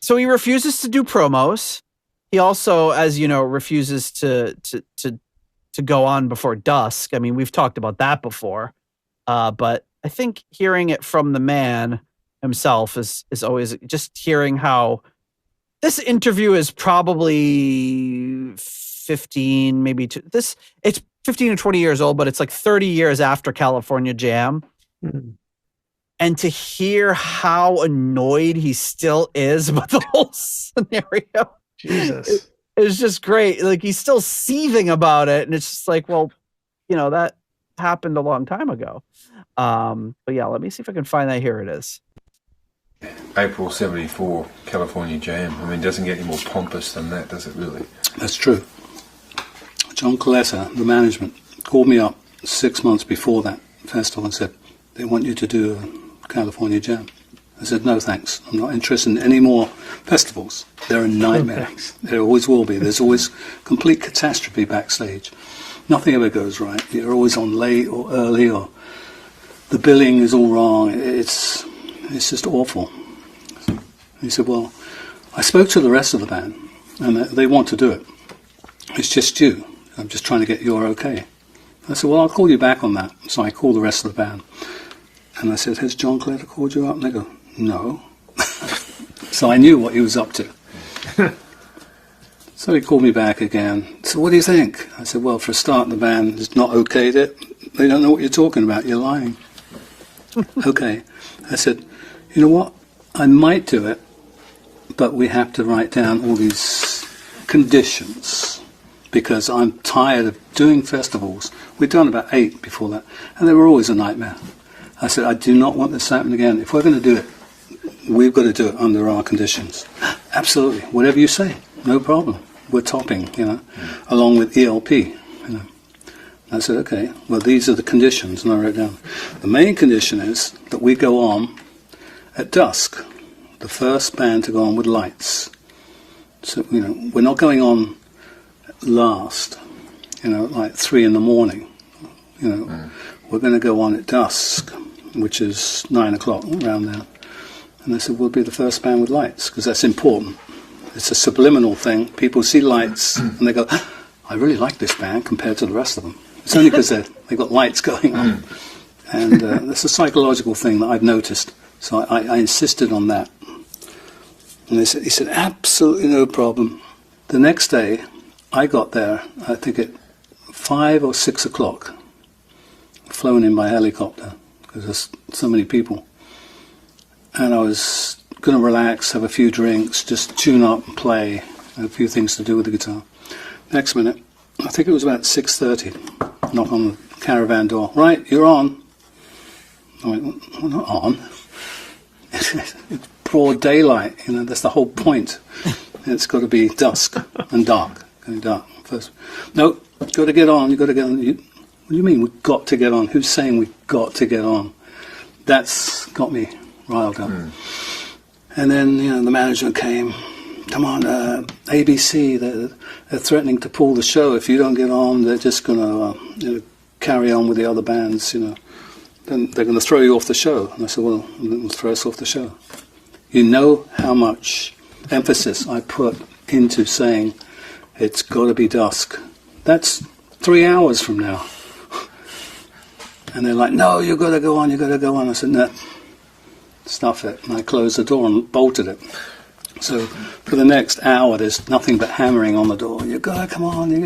he refuses to do promos. He also, as you know, refuses to go on before dusk. I mean, we've talked about that before. But I think hearing it from the man himself is always just hearing how this interview is probably 15, maybe it's 15 or 20 years old, but it's like 30 years after California Jam. Mm-hmm. And to hear how annoyed he still is about the whole scenario. Jesus. It's just great. Like, he's still seething about it. And it's just like, well, that happened a long time ago. But yeah, let me see if I can find that. Here it is. April 74, California Jam. I mean, it doesn't get any more pompous than that, does it really? That's true. John Coletta, the management, called me up 6 months before that festival and said, they want you to do a California Jam. I said, no thanks. I'm not interested in any more festivals. They're a nightmare. There always will be. There's always complete catastrophe backstage. Nothing ever goes right. You're always on late or early, or the billing is all wrong. It's just awful. He said, well, I spoke to the rest of the band, and they want to do it. It's just you. I'm just trying to get your okay. I said, well, I'll call you back on that. So I called the rest of the band. And I said, has John Coletta called you up? And they go, no. So I knew what he was up to. So he called me back again. So what do you think? I said, well, for a start, the band is not okayed it. They don't know what you're talking about. You're lying. Okay. I said, you know what? I might do it, but we have to write down all these conditions because I'm tired of doing festivals. We'd done about 8 before that, and they were always a nightmare. I said, I do not want this to happen again. If we're going to do it, we've got to do it under our conditions. Absolutely. Whatever you say, no problem. We're topping, along with ELP, I said, okay, well, these are the conditions, and I wrote down. The main condition is that we go on at dusk, the first band to go on with lights. So, we're not going on last, like 3 in the morning. We're going to go on at dusk, which is 9 o'clock, around there. And I said, we'll be the first band with lights, because that's important. It's a subliminal thing. People see lights, and they go, I really like this band compared to the rest of them. It's only because they've got lights going on. And that's a psychological thing that I've noticed. So I insisted on that. And he said, absolutely no problem. The next day, I got there, I think at 5 or 6 o'clock, flown in by helicopter, because there's so many people. And I was going to relax, have a few drinks, just tune up and play, a few things to do with the guitar. Next minute, I think it was about 6:30, knock on the caravan door. Right, you're on. I went, well, not on. It's broad daylight, that's the whole point. It's got to be dusk and dark. Going dark first. No, got to get on, you've got to get on. What do you mean we've got to get on? Who's saying we've got to get on? That's got me riled up. And then, the management came. Come on, ABC, they're threatening to pull the show. If you don't get on, they're just going to carry on with the other bands, Then they're going to throw you off the show. And I said, well, they'll throw us off the show. You know how much emphasis I put into saying it's got to be dusk. That's 3 hours from now. And they're like, no, you got to go on, you got to go on. I said, no, stuff it. And I closed the door and bolted it. So for the next hour, there's nothing but hammering on the door. You got to come on, you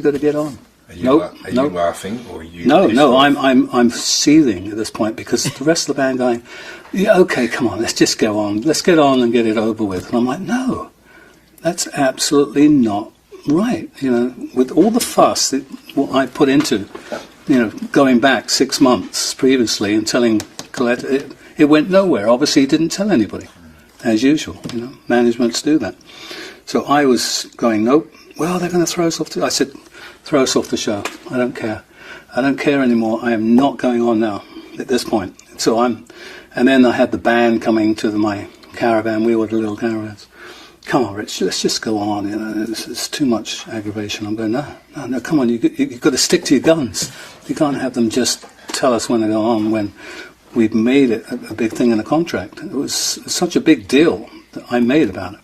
got to get on. Are you laughing, or are you? No. I'm seething at this point because the rest of the band going, yeah, okay, come on, let's just go on. Let's get on and get it over with. And I'm like, no, that's absolutely not right. With all the fuss that what I put into, going back 6 months previously and telling Colette, it went nowhere. Obviously, he didn't tell anybody, as usual. Managements do that. So I was going, nope. Well, they're going to throw us off. I said, throw us off the show. I don't care. I don't care anymore. I am not going on now at this point. And then I had the band coming to my caravan. We ordered little caravans. Come on, Rich, let's just go on. It's too much aggravation. I'm going, no, come on. You've got to stick to your guns. You can't have them just tell us when to go on when we've made it a big thing in the contract. It was such a big deal that I made about it.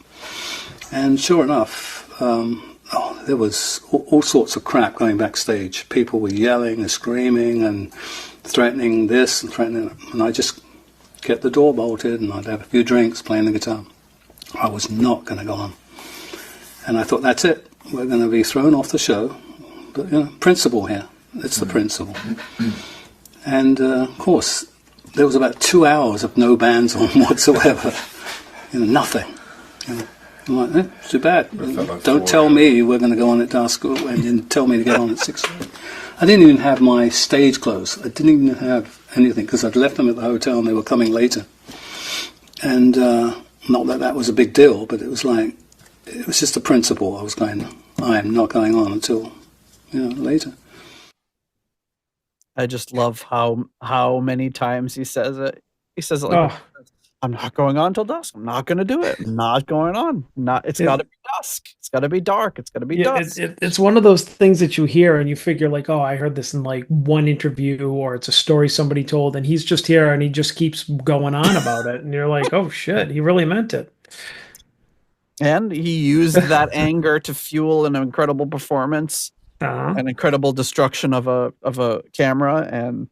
And sure enough, there was all sorts of crap going backstage. People were yelling and screaming and threatening this and threatening that. And I just kept the door bolted and I'd have a few drinks playing the guitar. I was not going to go on. And I thought, that's it. We're going to be thrown off the show. But, principle here. It's the principle. And, of course, there was about 2 hours of no bands on whatsoever. Nothing. I'm like, it's too bad. Like don't tell me we're going to go on at dusk and didn't tell me to get on at 6. I didn't even have my stage clothes. I didn't even have anything because I'd left them at the hotel and they were coming later. And not that that was a big deal, but it was just a principle. I was going, I am not going on until, later. I just love how many times he says it. He says it like, I'm not going on till dusk. I'm not going to do it. I'm not going on. It's got to be dusk. It's got to be dark. It's got to be dusk. It's one of those things that you hear and you figure like, oh, I heard this in like one interview or it's a story somebody told and he's just here and he just keeps going on about it. And you're like, oh shit, he really meant it. And he used that anger to fuel an incredible performance, an incredible destruction of a camera, and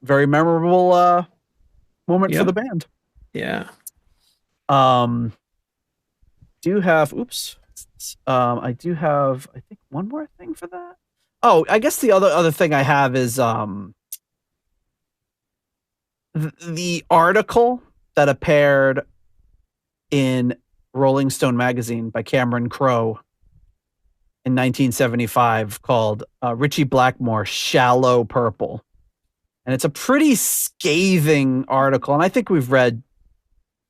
very memorable moment for the band. Yeah. I do have I think one more thing for that. Oh, I guess the other thing I have is the article that appeared in Rolling Stone magazine by Cameron Crowe in 1975 called Ritchie Blackmore, Shallow Purple. And it's a pretty scathing article. And I think we've read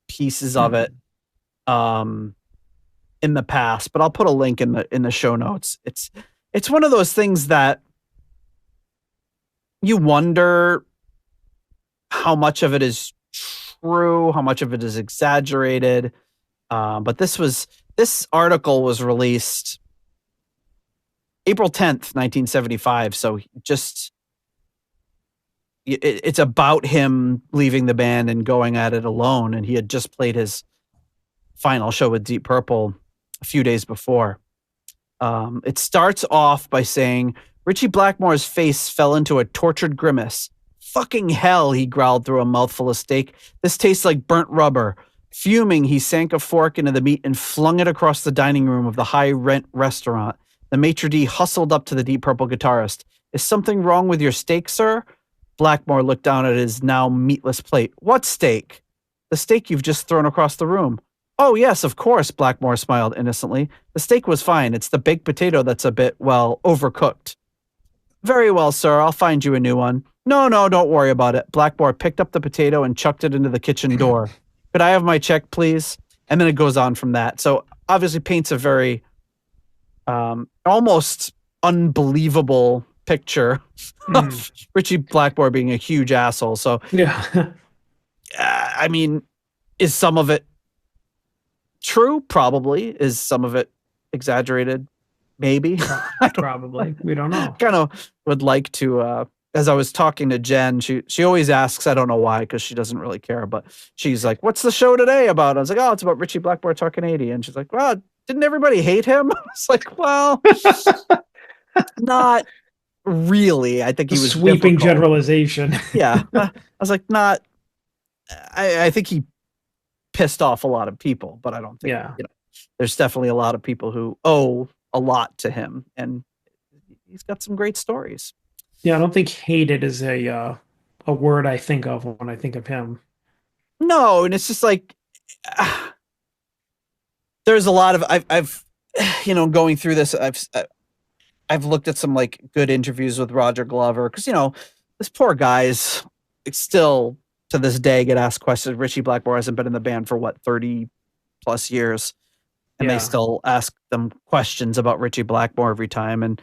pieces of it in the past, but I'll put a link in the show notes. It's one of those things that you wonder how much of it is true, how much of it is exaggerated. But this article was released April 10th, 1975. So it's about him leaving the band and going at it alone. And he had just played his final show with Deep Purple a few days before. It starts off by saying, Ritchie Blackmore's face fell into a tortured grimace. Fucking hell, he growled through a mouthful of steak. This tastes like burnt rubber. Fuming, he sank a fork into the meat and flung it across the dining room of the high-rent restaurant. The maitre d' hustled up to the Deep Purple guitarist. Is something wrong with your steak, sir? Blackmore looked down at his now meatless plate. What steak? The steak you've just thrown across the room. Oh, yes, of course, Blackmore smiled innocently. The steak was fine. It's the baked potato that's a bit, overcooked. Very well, sir. I'll find you a new one. No, don't worry about it. Blackmore picked up the potato and chucked it into the kitchen door. Could I have my check, please? And then it goes on from that. So obviously paints a very almost unbelievable picture of Ritchie Blackmore being a huge asshole. So, yeah. I mean, is some of it true? Probably. Is some of it exaggerated? Maybe. Probably. We don't know. Kind of would like to as I was talking to Jen, she always asks, I don't know why, because she doesn't really care, but she's like, what's the show today about? I was like, oh, it's about Ritchie Blackmore talking 80. And she's like, well, didn't everybody hate him? It's like, well, not really. I think he was sweeping difficult. Generalization. Yeah. I was like, not, I think he pissed off a lot of people, but I don't think, there's definitely a lot of people who owe a lot to him, and he's got some great stories. Yeah, I don't think hated is a word I think of when I think of him. No, and it's just like there's a lot of I've going through this, I've looked at some like good interviews with Roger Glover, because this poor guy's still to this day get asked questions. Ritchie Blackmore hasn't been in the band for what, 30 plus years, and they still ask them questions about Ritchie Blackmore every time, and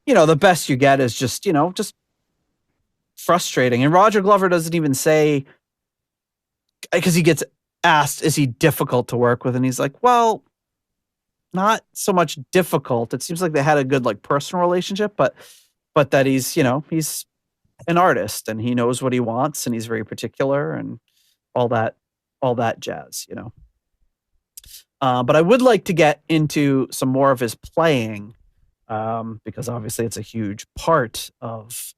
the best you get is just frustrating. And Roger Glover doesn't even say, because he gets asked, is he difficult to work with? And he's like, well, not so much difficult. It seems like they had a good like personal relationship, but that he's an artist and he knows what he wants and he's very particular and all that jazz, But I would like to get into some more of his playing, because obviously it's a huge part of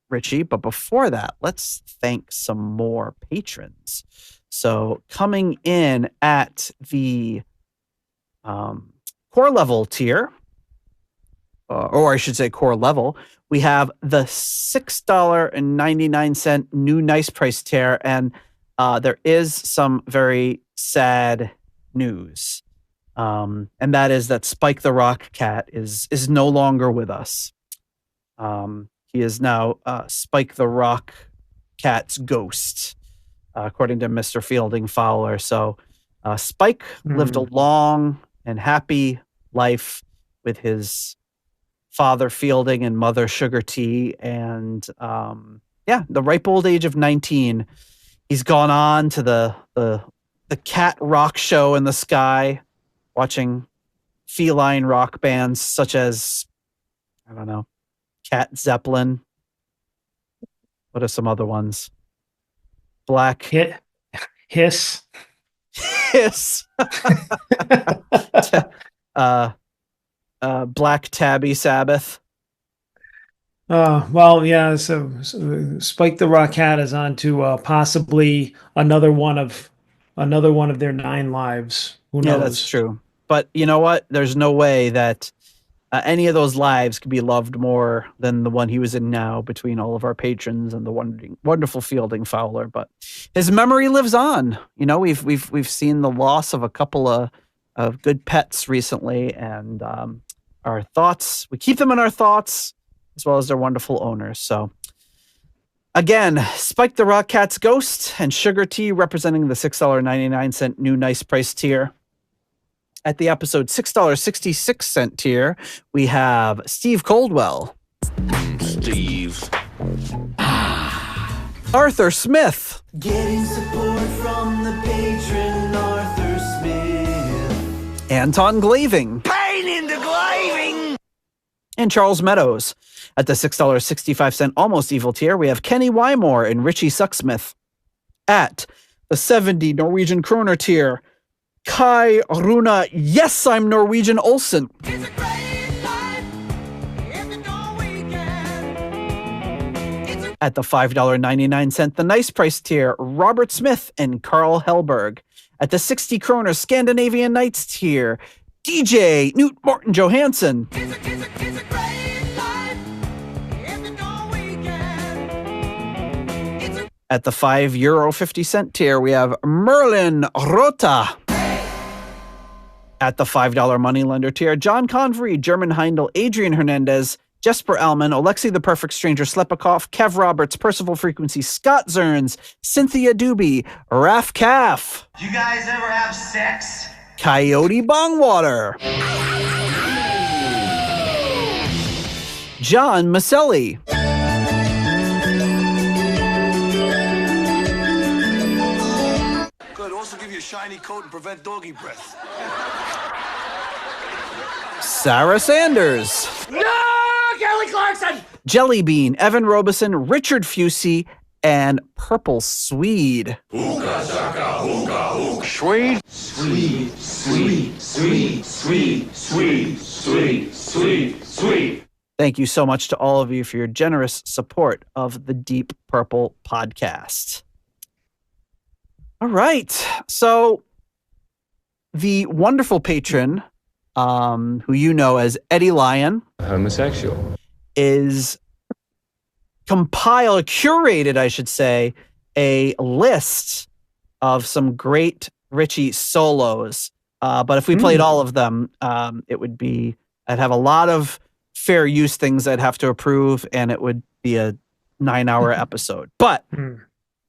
Ritchie. But before that, let's thank some more patrons. So coming in at the core level tier, or I should say core level, we have the $6.99 new nice price tier, and there is some very sad news. And that is that Spike the Rock Cat is no longer with us. He is now Spike the Rock Cat's ghost, according to Mr. Fielding Fowler. So Spike lived a long and happy life with his father Fielding and mother Sugar T. And the ripe old age of 19, he's gone on to the cat rock show in the sky, watching feline rock bands such as, I don't know, Cat Zeppelin. What are some other ones? Black Hiss. Black Tabby Sabbath. So Spike the Rock Cat is on to possibly another one of their 9 lives. Who knows? Yeah, that's true. But you know what? There's no way that any of those lives could be loved more than the one he was in now, between all of our patrons and the wonderful Fielding Fowler. But his memory lives on. We've seen the loss of a couple of good pets recently, and our thoughts, we keep them in our thoughts, as well as their wonderful owners. So again, Spike the Rock Cat's ghost and Sugar T representing the $6.99 new nice price tier. At the episode $6.66 tier, we have Steve Coldwell. Steve. Arthur Smith. Getting support from the patron Arthur Smith. Anton Glaving. Pain in the glaving. And Charles Meadows. At the $6.65 almost evil tier, we have Kenny Wymore and Richie Sucksmith. At the 70 Norwegian kroner tier, Kai Runa, yes, I'm Norwegian Olsen. At the $5.99 the nice price tier, Robert Smith and Carl Hellberg. At the 60 kroner Scandinavian Nights tier, DJ Newt Morton Johansson. At the €5.50 tier, we have Merlin Rota. At the $5 moneylender tier, John Convery, German Heindel, Adrian Hernandez, Jesper Alman, Alexei the Perfect Stranger Slepikov, Kev Roberts, Percival Frequency, Scott Zerns, Cynthia Doobie, Raf Calf. Do you guys ever have sex? Coyote Bongwater. John Maselli. Could also give you a shiny coat and prevent doggy breath. Sarah Sanders. Knock Kelly Clarkson! Jelly Bean, Evan Robeson, Richard Fusey, and Purple Swede. Hookah shaka, hookah, hookah. Swede? Sweet, sweet, sweet, sweet, sweet, sweet, sweet, sweet. Thank you so much to all of you for your generous support of the Deep Purple podcast. All right. So the wonderful patron, who you know as Eddie Lyon, Homosexual. is curated, I should say, a list of some great Ritchie solos. But if we played all of them, I'd have a lot of fair use things I'd have to approve, and it would be a 9-hour episode. But there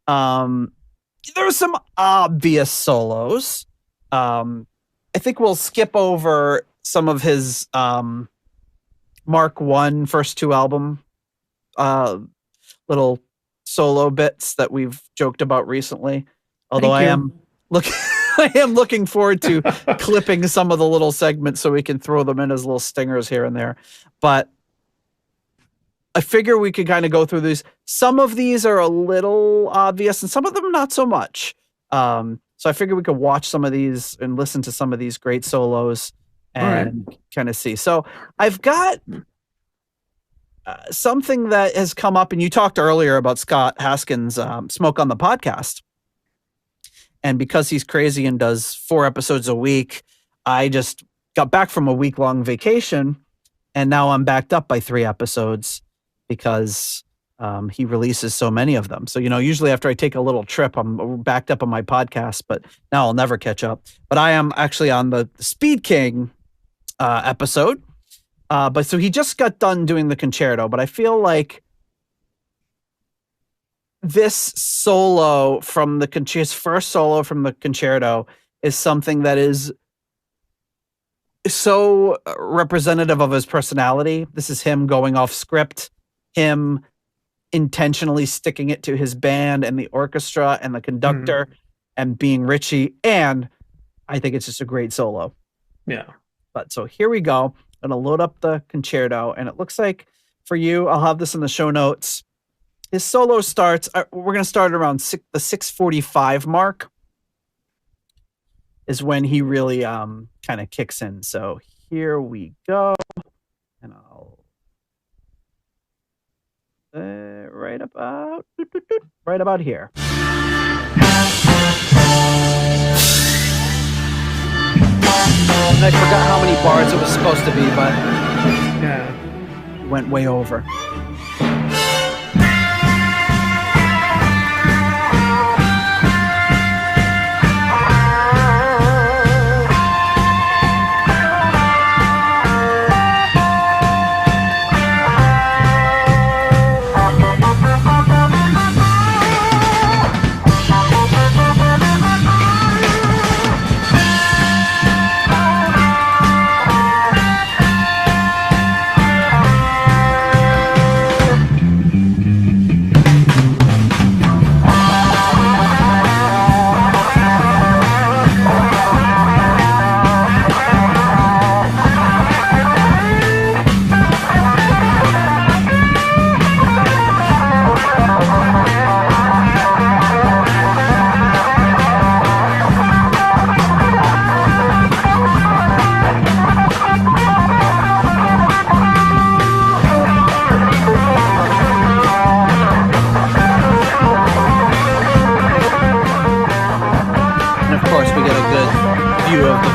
are some obvious solos. I think we'll skip over some of his Mark I first 2 album little solo bits that we've joked about recently. Although I am looking forward to clipping some of the little segments so we can throw them in as little stingers here and there. But I figure we could kind of go through these. Some of these are a little obvious and some of them not so much. So I figure we could watch some of these and listen to some of these great solos and kind of see. So I've got something that has come up, and you talked earlier about Scott Haskins' Smoke on the Podcast. And because he's crazy and does 4 episodes a week, I just got back from a week-long vacation, and now I'm backed up by 3 episodes because he releases so many of them. So, usually after I take a little trip, I'm backed up on my podcast, but now I'll never catch up. But I am actually on the Speed King episode. But so he just got done doing the concerto, but I feel like this solo from his first solo from the concerto is something that is so representative of his personality. This is him going off script, him intentionally sticking it to his band and the orchestra and the conductor and being Ritchie. And I think it's just a great solo. Yeah. But so here we go. I'm going to load up the concerto, and it looks like for you, I'll have this in the show notes. His solo starts, we're going to start around the 6:45 mark is when he really kind of kicks in. So here we go. And I'll right about here. And I forgot how many bars it was supposed to be, but went way over.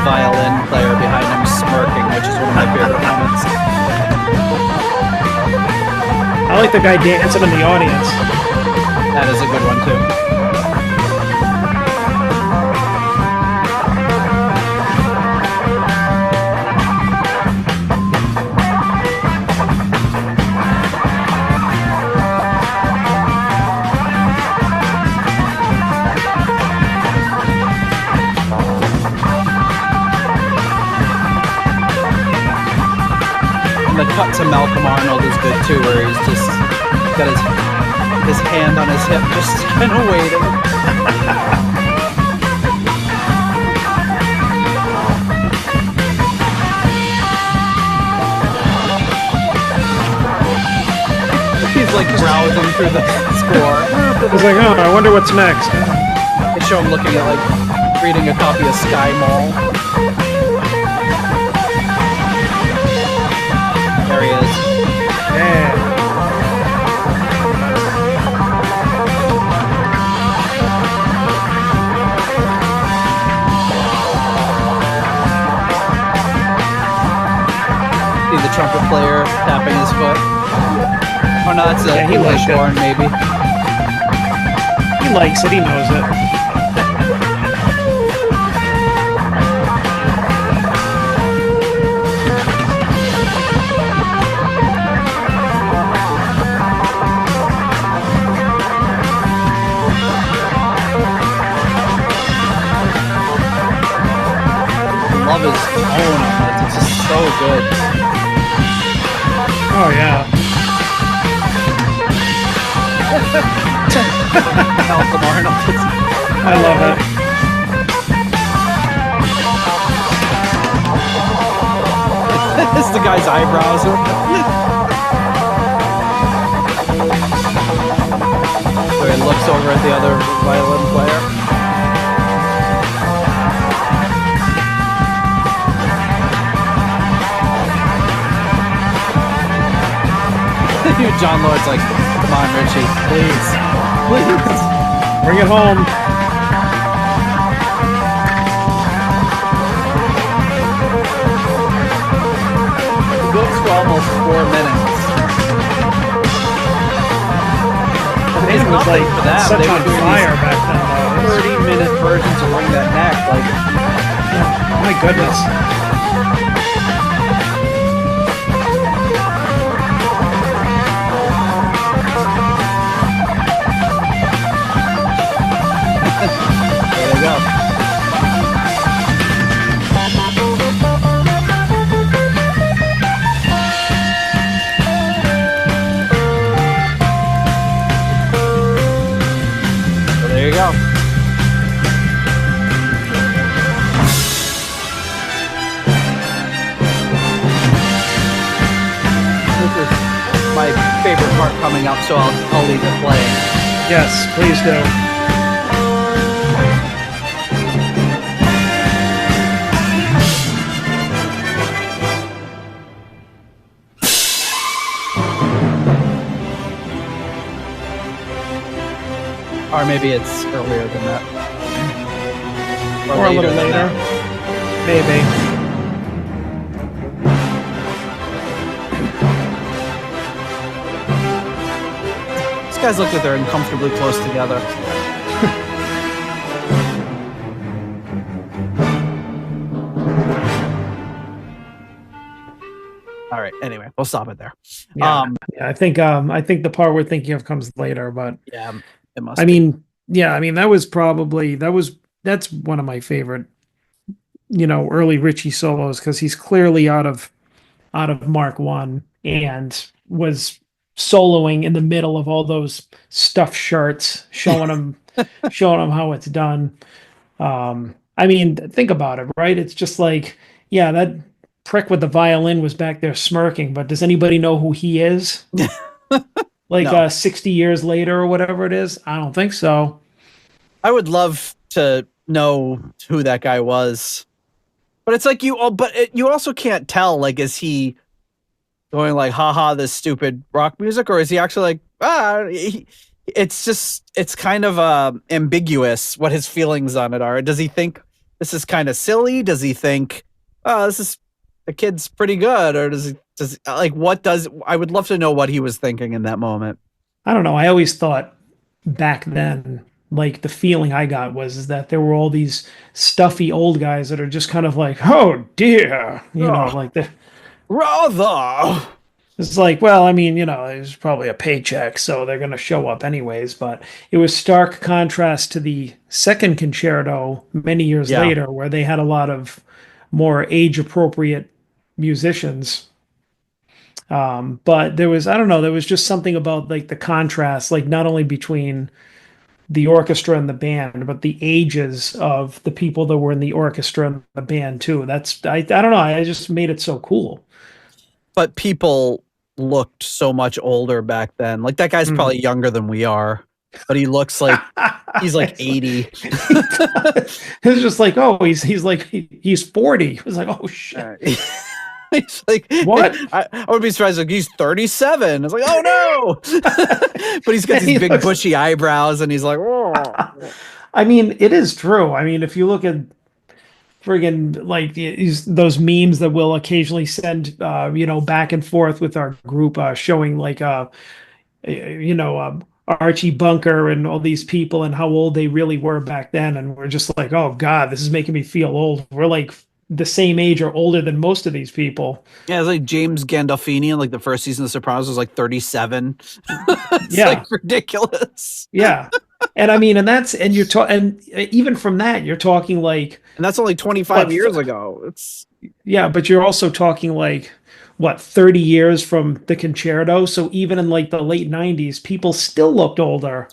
Violin player behind him smirking, which is one of my favorite moments. I like the guy dancing in the audience. That is a good one too. The cut to Malcolm Arnold is good too, where he's just got his hand on his hip, just kind of waiting. He's like browsing through the score. He's like, oh, I wonder what's next. They show him looking at like reading a copy of Sky Mall. There he is. Yeah. See the trumpet player tapping his foot. Oh no, it's a English horn, maybe. He likes it, he knows it. Love his tone on it. It's just so good. Oh yeah. Malcolm Arnold. I love it. This is the guy's eyebrows. Where he looks over at the other violin player. John Lord's like, come on, Ritchie, please. Bring it home. It goes for almost 4 minutes. It was like for that. such They on were doing fire back then. 30-minute versions of Ring That Neck. Like, my goodness. there you go. So there you go. This is my favorite part coming up, so I'll leave it playing. Yes, please do. Or maybe it's earlier than that. Or a little later. Maybe. These guys look like they're uncomfortably close together. All right. Anyway, we'll stop it there. Yeah, yeah, I think the part we're thinking of comes later, but yeah, it must. I mean, that's one of my favorite, early Ritchie solos, because he's clearly out of Mark 1 and was soloing in the middle of all those stuffed shirts, showing him how it's done. I mean, think about it, right? It's just like, yeah, that prick with the violin was back there smirking, but does anybody know who he is? Like No. 60 years later or whatever it is? I don't think so. I would love to know who that guy was, but it's like you also can't tell. Like, is he going like, haha, this stupid rock music, or is he actually like, it's kind of ambiguous what his feelings on it are. Does he think this is kind of silly? Does he think, oh, the kid's pretty good, or I would love to know what he was thinking in that moment. I don't know. I always thought back then, like, the feeling I got was that there were all these stuffy old guys that are just kind of like, oh dear, like the rather. It's like, well, I mean, there's probably a paycheck, so they're going to show up anyways. But it was stark contrast to the second concerto many years later, where they had a lot of more age-appropriate musicians. But there was just something about like the contrast, like not only between the orchestra and the band, but the ages of the people that were in the orchestra and the band too. I don't know. I just made it so cool. But people looked so much older back then. Like that guy's probably younger than we are, but he looks like he's like 80. It's just like, oh, he's 40. It was like, oh shit. He's like, what? I would be surprised. Like he's 37. It's like, oh no. But he's got these big bushy eyebrows, and he's like, oh. I mean, it is true. I mean, if you look at friggin' like those memes that we'll occasionally send, back and forth with our group, showing like, Archie Bunker and all these people and how old they really were back then, and we're just like, oh god, this is making me feel old. We're like the same age or older than most of these people. Yeah, it's like James Gandolfini in like the first season of Sopranos was like 37. It's like ridiculous. Yeah. And I mean, and you're talking, and even from that, you're talking like, and that's only 25 years ago. It's but you're also talking like, 30 years from the Concerto. So even in like the late 90s, people still looked older.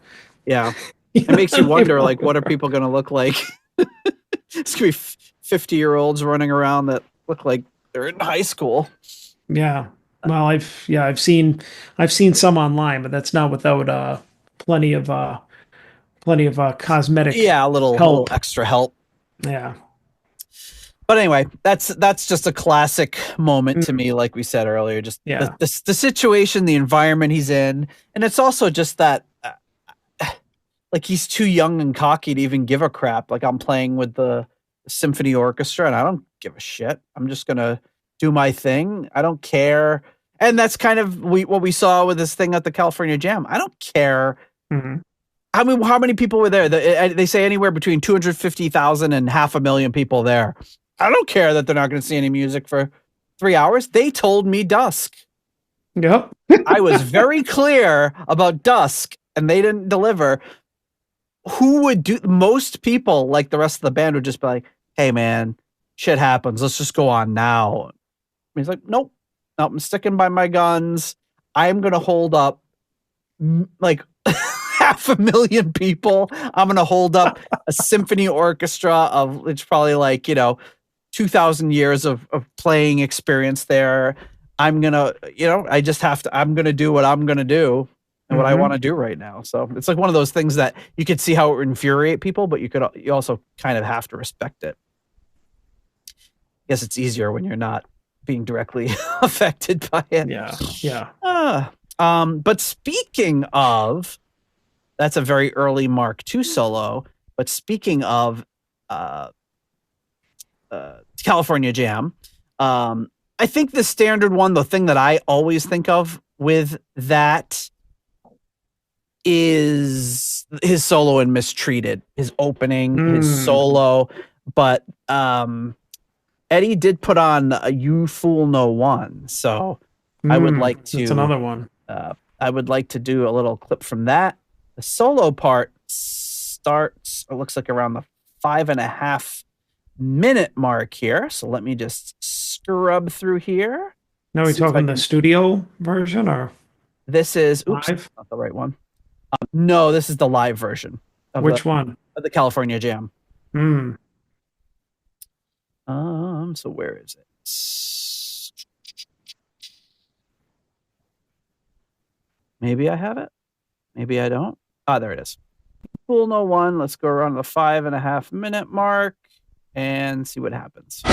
Yeah. It makes you wonder, like, what are people going to look like? It's going to be 50-year-olds running around that look like they're in high school. Yeah. Well, I've seen some online, but that's not without plenty of cosmetic. Yeah, a little extra help. Yeah. But anyway, that's just a classic moment to me, like we said earlier. Just the situation, the environment he's in, and it's also just that, like he's too young and cocky to even give a crap. Like I'm playing with the symphony orchestra, and I don't give a shit. I'm just gonna do my thing. I don't care. And that's kind of what we saw with this thing at the California Jam. I don't care. Mm-hmm. How many people were there? They say anywhere between 250,000 and 500,000 people there. I don't care that they're not going to see any music for 3 hours. They told me dusk. Yep. I was very clear about dusk, and they didn't deliver. Who would do? Most people, like the rest of the band, would just be like, "Hey, man, shit happens. Let's just go on now." And he's like, "Nope, I'm sticking by my guns. I'm going to hold up like 500,000 people. I'm going to hold up a symphony orchestra of it's probably like 2,000 years of playing experience there. I'm going to, I'm going to do what I'm going to do and what I want to do right now." So it's like one of those things that you could see how it would infuriate people, but you also kind of have to respect it. I guess it's easier when you're not being directly affected by it. Yeah. But speaking of, that's a very early Mark II solo, but speaking of, California Jam. I think the standard one, the thing that I always think of with that is his solo in Mistreated, his opening, his solo. But Eddie did put on a You Fool No One. So I would like to. That's another one. I would like to do a little clip from that. The solo part starts, it looks like around the 5.5 minute mark here. So let me just scrub through here. Now we're talking the studio version, or this is live? Not the right one. No, this is the live version. Which one? Of the California Jam. So where is it? Maybe I have it. Maybe I don't. There it is. Cool, no one. Let's go around the 5.5 minute mark and see what happens.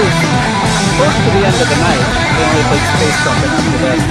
is close to the end of the night. They only played Space Trumpet after this.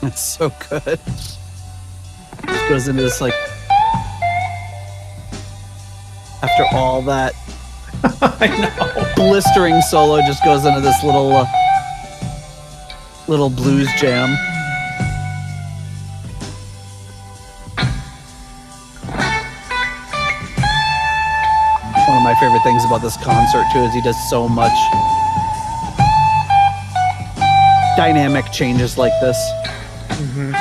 It's so good. It goes into this, like, after all that I know. blistering solo, just goes into this little little blues jam. One of my favorite things about this concert too is he does so much dynamic changes like this. Mm-hmm.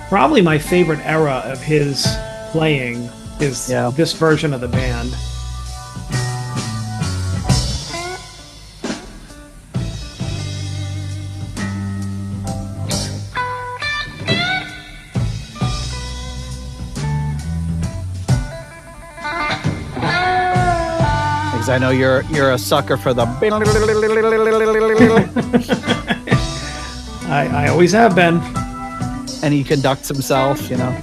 Probably my favorite era of his playing is this version of the band. Because I know you're a sucker for the I always have been. And he conducts himself, you know.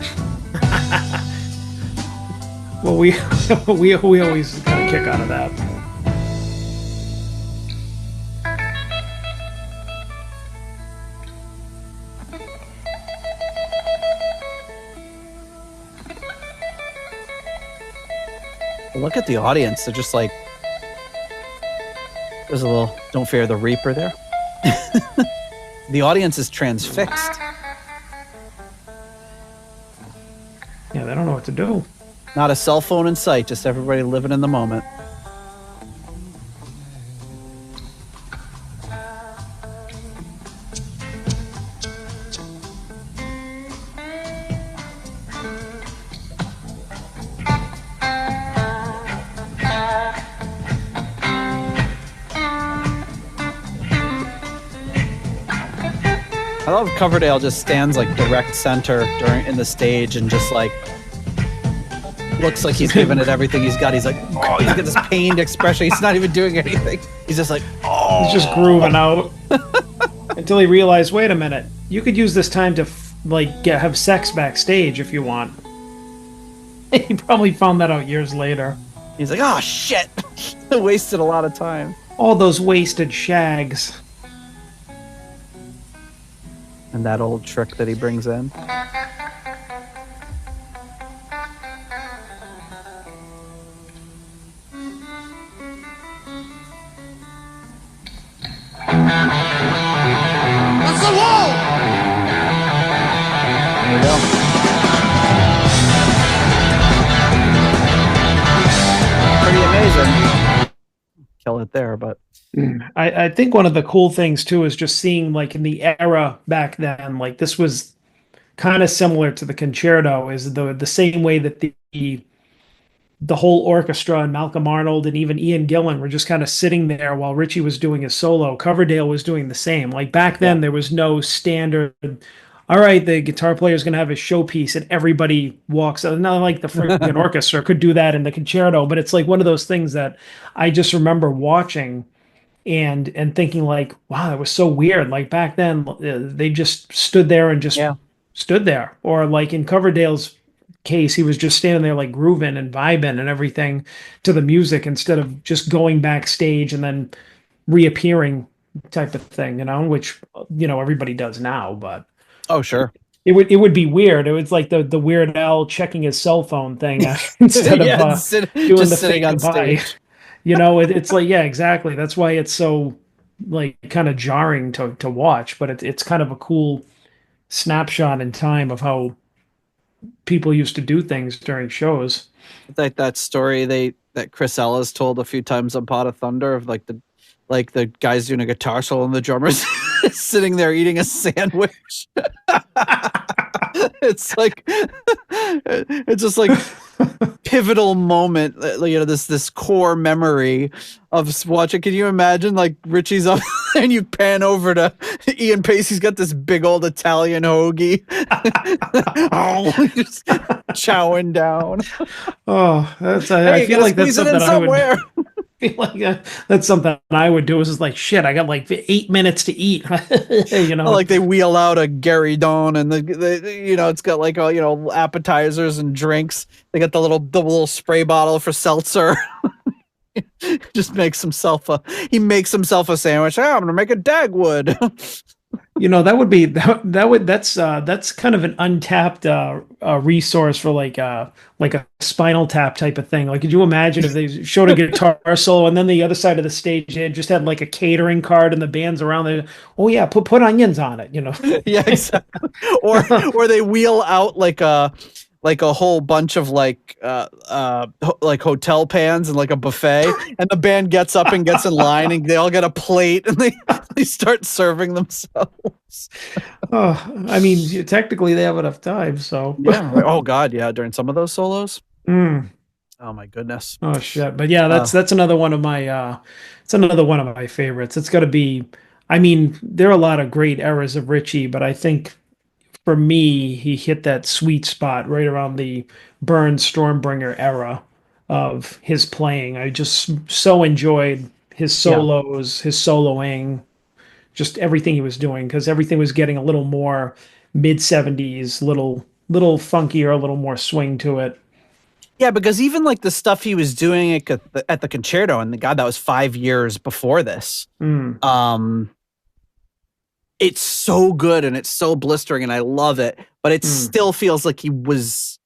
Well, we always got a kick out of that. Look at the audience. They're just like, there's a little "Don't Fear the Reaper" there. The audience is transfixed. Yeah, they don't know what to do. Not a cell phone in sight, just everybody living in the moment. I love Coverdale just stands like direct center in the stage and just like looks like he's giving it everything he's got. He's like, oh, he's got this pained expression. He's not even doing anything. He's just like, oh. He's just grooving out until he realized, wait a minute, you could use this time to have sex backstage if you want. He probably found that out years later. He's like, oh shit, I wasted a lot of time. All those wasted shags. And that old trick that he brings in. What's the wall? There we go. Pretty amazing. Kill it there, but I think one of the cool things too is just seeing, like, in the era back then, like, this was kind of similar to the Concerto, is the same way that the whole orchestra and Malcolm Arnold and even Ian Gillan were just kind of sitting there while Ritchie was doing his solo. Coverdale was doing the same. Like, back then, there was no standard, all right, the guitar player is going to have his showpiece and everybody walks out. Not like the freaking orchestra could do that in the Concerto, but it's like one of those things that I just remember watching and thinking, like, wow, that was so weird. Like, back then, they just stood there and just stood there. Or like in Coverdale's case, he was just standing there, like, grooving and vibing and everything to the music instead of just going backstage and then reappearing type of thing, which, everybody does now. But oh, sure. It would be weird. It was like the Weird Al checking his cell phone thing instead of doing the sitting on goodbye. stage. It's like, yeah, exactly. That's why it's so, like, kind of jarring to watch, but it's kind of a cool snapshot in time of how people used to do things during shows. Like that story that Chris Ellis told a few times on Pot of Thunder of the guys doing a guitar solo and the drummers sitting there eating a sandwich. It's just like pivotal moment, this core memory of watching. Can you imagine, like, Ritchie's up and you pan over to Ian Pacey's got this big old Italian hoagie. Just chowing down. Oh, I feel like that's something somewhere. I feel like that's something I would do. Is just like, shit, I got like 8 minutes to eat. Like they wheel out a Gary Don and it's got like appetizers and drinks. They got the little spray bottle for seltzer. Just makes himself a sandwich. Oh, I'm gonna make a Dagwood. That's kind of an untapped resource for like a Spinal Tap type of thing. Like, could you imagine if they showed a guitar solo and then the other side of the stage they just had like a catering card and the band's around there? Oh yeah, put onions on it. Yeah, exactly. Or they wheel out like a whole bunch of like hotel pans and like a buffet, and the band gets up and gets in line and they all get a plate and they start serving themselves. Oh, I mean, technically they have enough time, so yeah. Oh god, yeah, during some of those solos. Oh my goodness. Oh shit. But yeah, that's another one of my favorites. It's got to be, I mean, there are a lot of great eras of Ritchie, but I think for me, he hit that sweet spot right around the Burns Stormbringer era of his playing. I just so enjoyed his solos, his soloing, just everything he was doing, because everything was getting a little more mid-70s, little funkier, a little more swing to it. Yeah, because even like the stuff he was doing at the Concerto, and God, that was 5 years before this. It's so good and it's so blistering and I love it, but it still feels like he was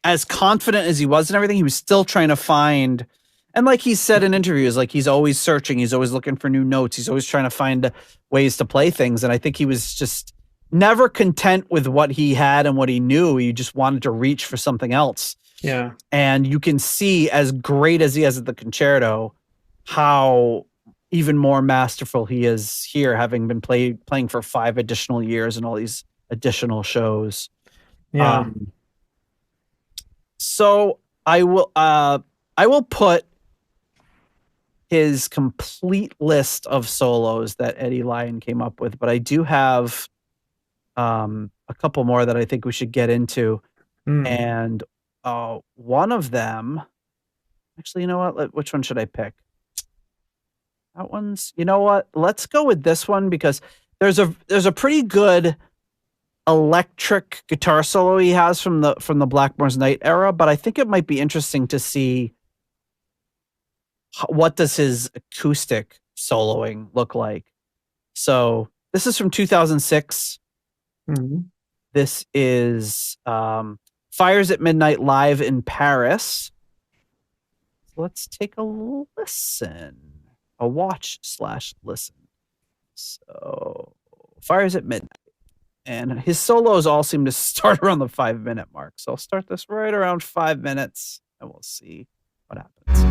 as confident as he was and everything. He was still trying to find, and like he said in interviews, like he's always searching, he's always looking for new notes, he's always trying to find ways to play things. And I think he was just never content with what he had and what he knew. He just wanted to reach for something else. Yeah. And you can see, as great as he is at the Concerto, how even more masterful he is here, having been playing for 5 additional years and all these additional shows. Yeah. So I will put his complete list of solos that Eddie Lyon came up with, but I do have a couple more that I think we should get into. And one of them. Actually, you know what? Which one should I pick? That one's. You know what? Let's go with this one because there's a pretty good electric guitar solo he has from the Blackmore's Night era, but I think it might be interesting to see what does his acoustic soloing look like. So this is from 2006. Mm-hmm. This is Fires at Midnight live in Paris. So let's take a listen, a watch/listen. So Fires at Midnight. And his solos all seem to start around the 5-minute mark. So I'll start this right around 5 minutes and we'll see what happens.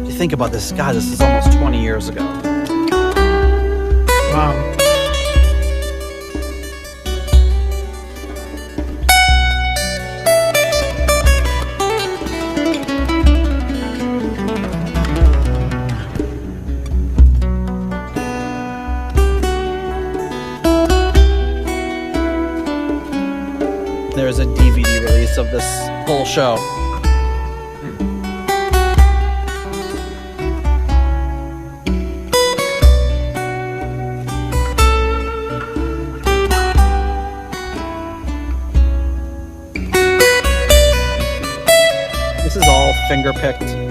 If you think about this, God, this is almost 20 years ago. Wow. There's a DVD release of this whole show. This is all finger-picked.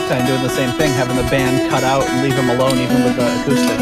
Kind of doing the same thing, having the band cut out and leave them alone even with the acoustic.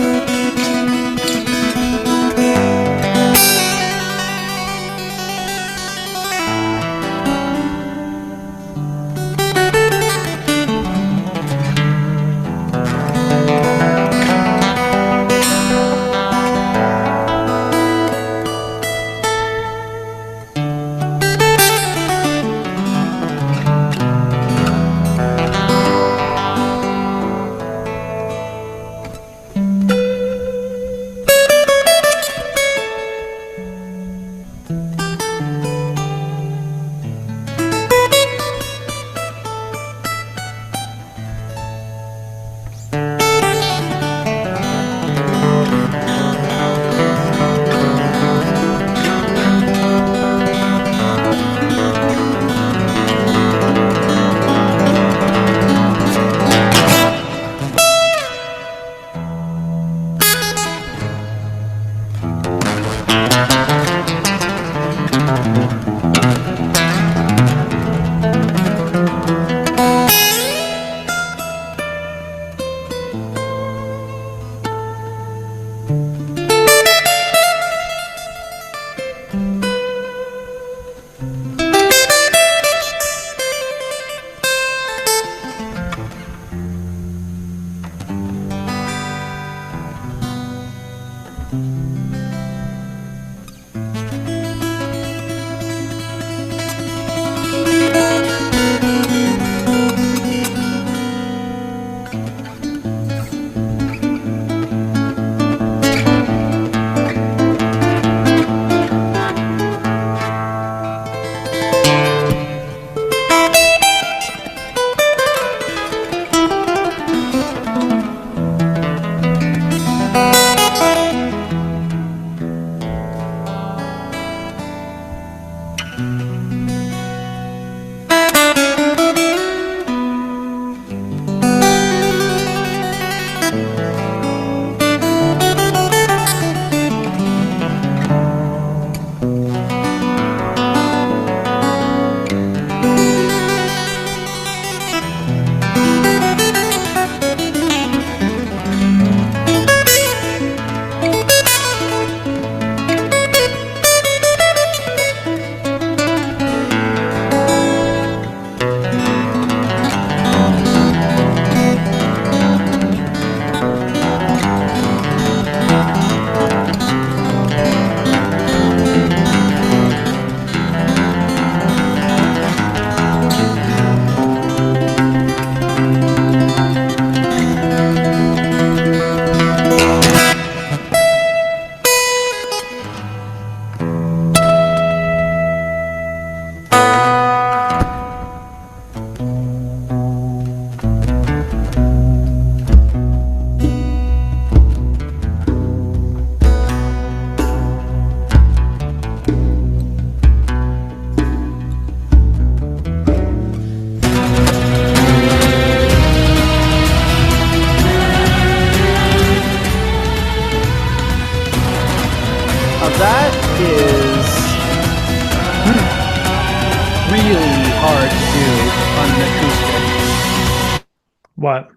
What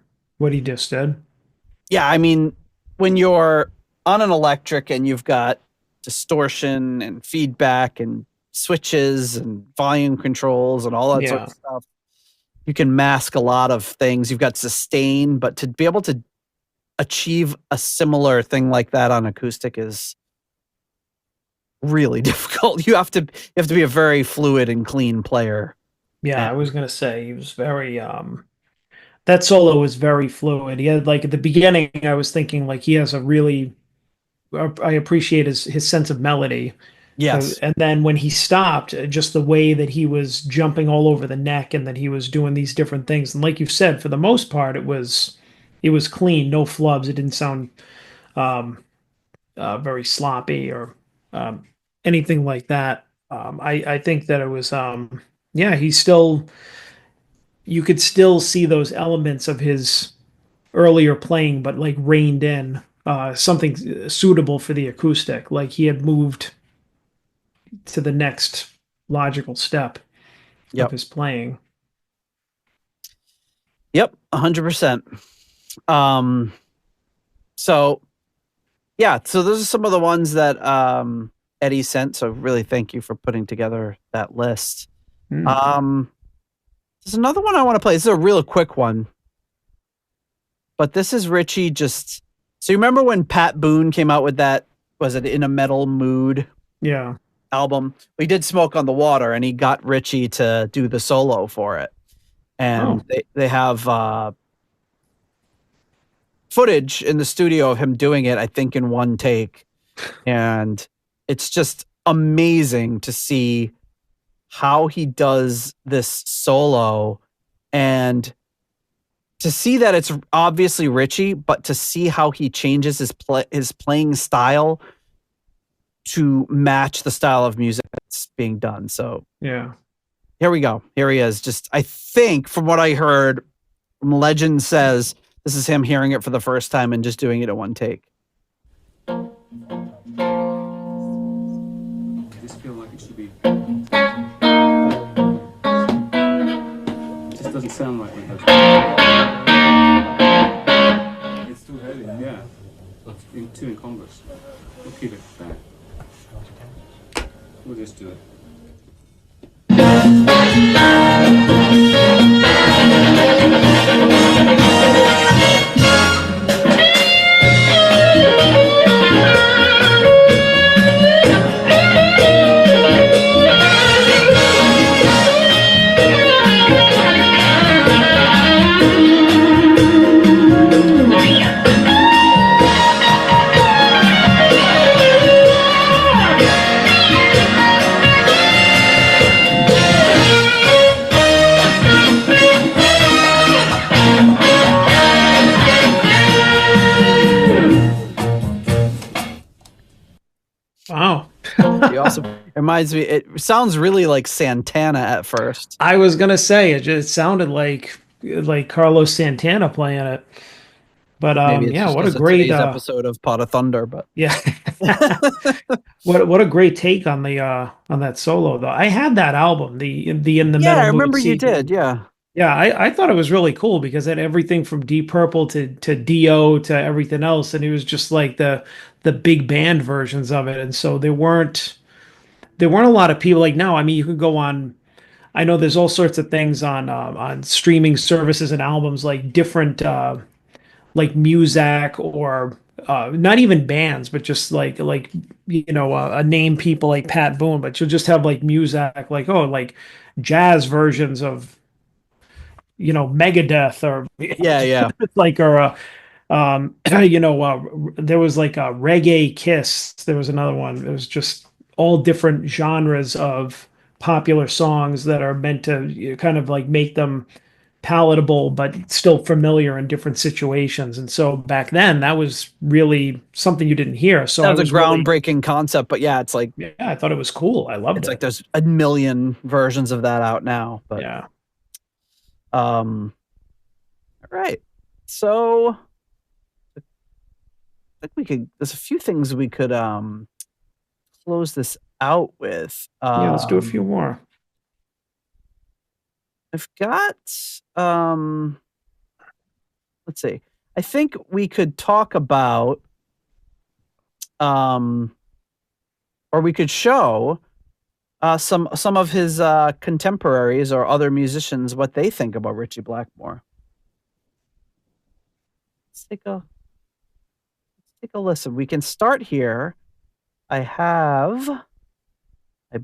he just did? Yeah, I mean, when you're on an electric and you've got distortion and feedback and switches and volume controls and all that sort Yeah. of stuff, you can mask a lot of things. You've got sustain, but to be able to achieve a similar thing like that on acoustic is really difficult. You have to be a very fluid and clean player. Yeah, I was gonna say he was very that solo was very fluid. He had like at the beginning, I was thinking like he has a really I appreciate his sense of melody. Yes. And then when he stopped, just the way that he was jumping all over the neck and that he was doing these different things. And like you've said, for the most part, it was clean, no flubs. It didn't sound very sloppy or um, anything like that. I think that it was yeah, he's still you could still see those elements of his earlier playing, but like reined in something suitable for the acoustic. Like he had moved to the next logical step of his playing. Yep, 100%. So yeah, so those are some of the ones that Eddie sent. So really thank you for putting together that list. There's another one I want to play. This is a real quick one. But this is Ritchie just... So you remember when Pat Boone came out with that, was it In a Metal Mood? Yeah. Album. We did Smoke on the Water, and he got Ritchie to do the solo for it. And they have footage in the studio of him doing it, I think, in one take. And it's just amazing to see how he does this solo and to see that it's obviously Ritchie, but to see how he changes his playing style to match the style of music that's being done. So yeah, here we go. Here he is. Just, I think from what I heard, legend says this is him hearing it for the first time and just doing it in one take. I just feel like it should be. It just doesn't sound like it. It's too heavy. Yeah, it's too incongruous. We'll keep it back. We'll just do it. Wow. He also reminds me, it sounds really like Santana at first. I was gonna say it just sounded like Carlos Santana playing it. But yeah, what a great episode of Pot of Thunder. But yeah, what a great take on the on that solo though. I had that album, the In the Metal Mood. I remember you did. Yeah. Yeah, I thought it was really cool because it had everything from Deep Purple to Dio to everything else, and it was just like the big band versions of it. And so there weren't a lot of people like now. I mean, you could go on. I know there's all sorts of things on streaming services and albums like different like Muzak or not even bands, but just like you know a name people like Pat Boone. But you'll just have like Muzak, like like jazz versions of Megadeth or like or there was like a Reggae Kiss. There was another one. It was just all different genres of popular songs that are meant to kind of like make them palatable but still familiar in different situations. And so back then that was really something you didn't hear. So that was a groundbreaking concept, but yeah, it's like, yeah, I thought it was cool. I loved it. It's like there's a million versions of that out now, but yeah. All right. So I think we could, there's a few things we could close this out with. Yeah, let's do a few more. I've got let's see. I think we could talk about, or we could show some of his contemporaries or other musicians what they think about Ritchie Blackmore. Let's take a listen. We can start here. I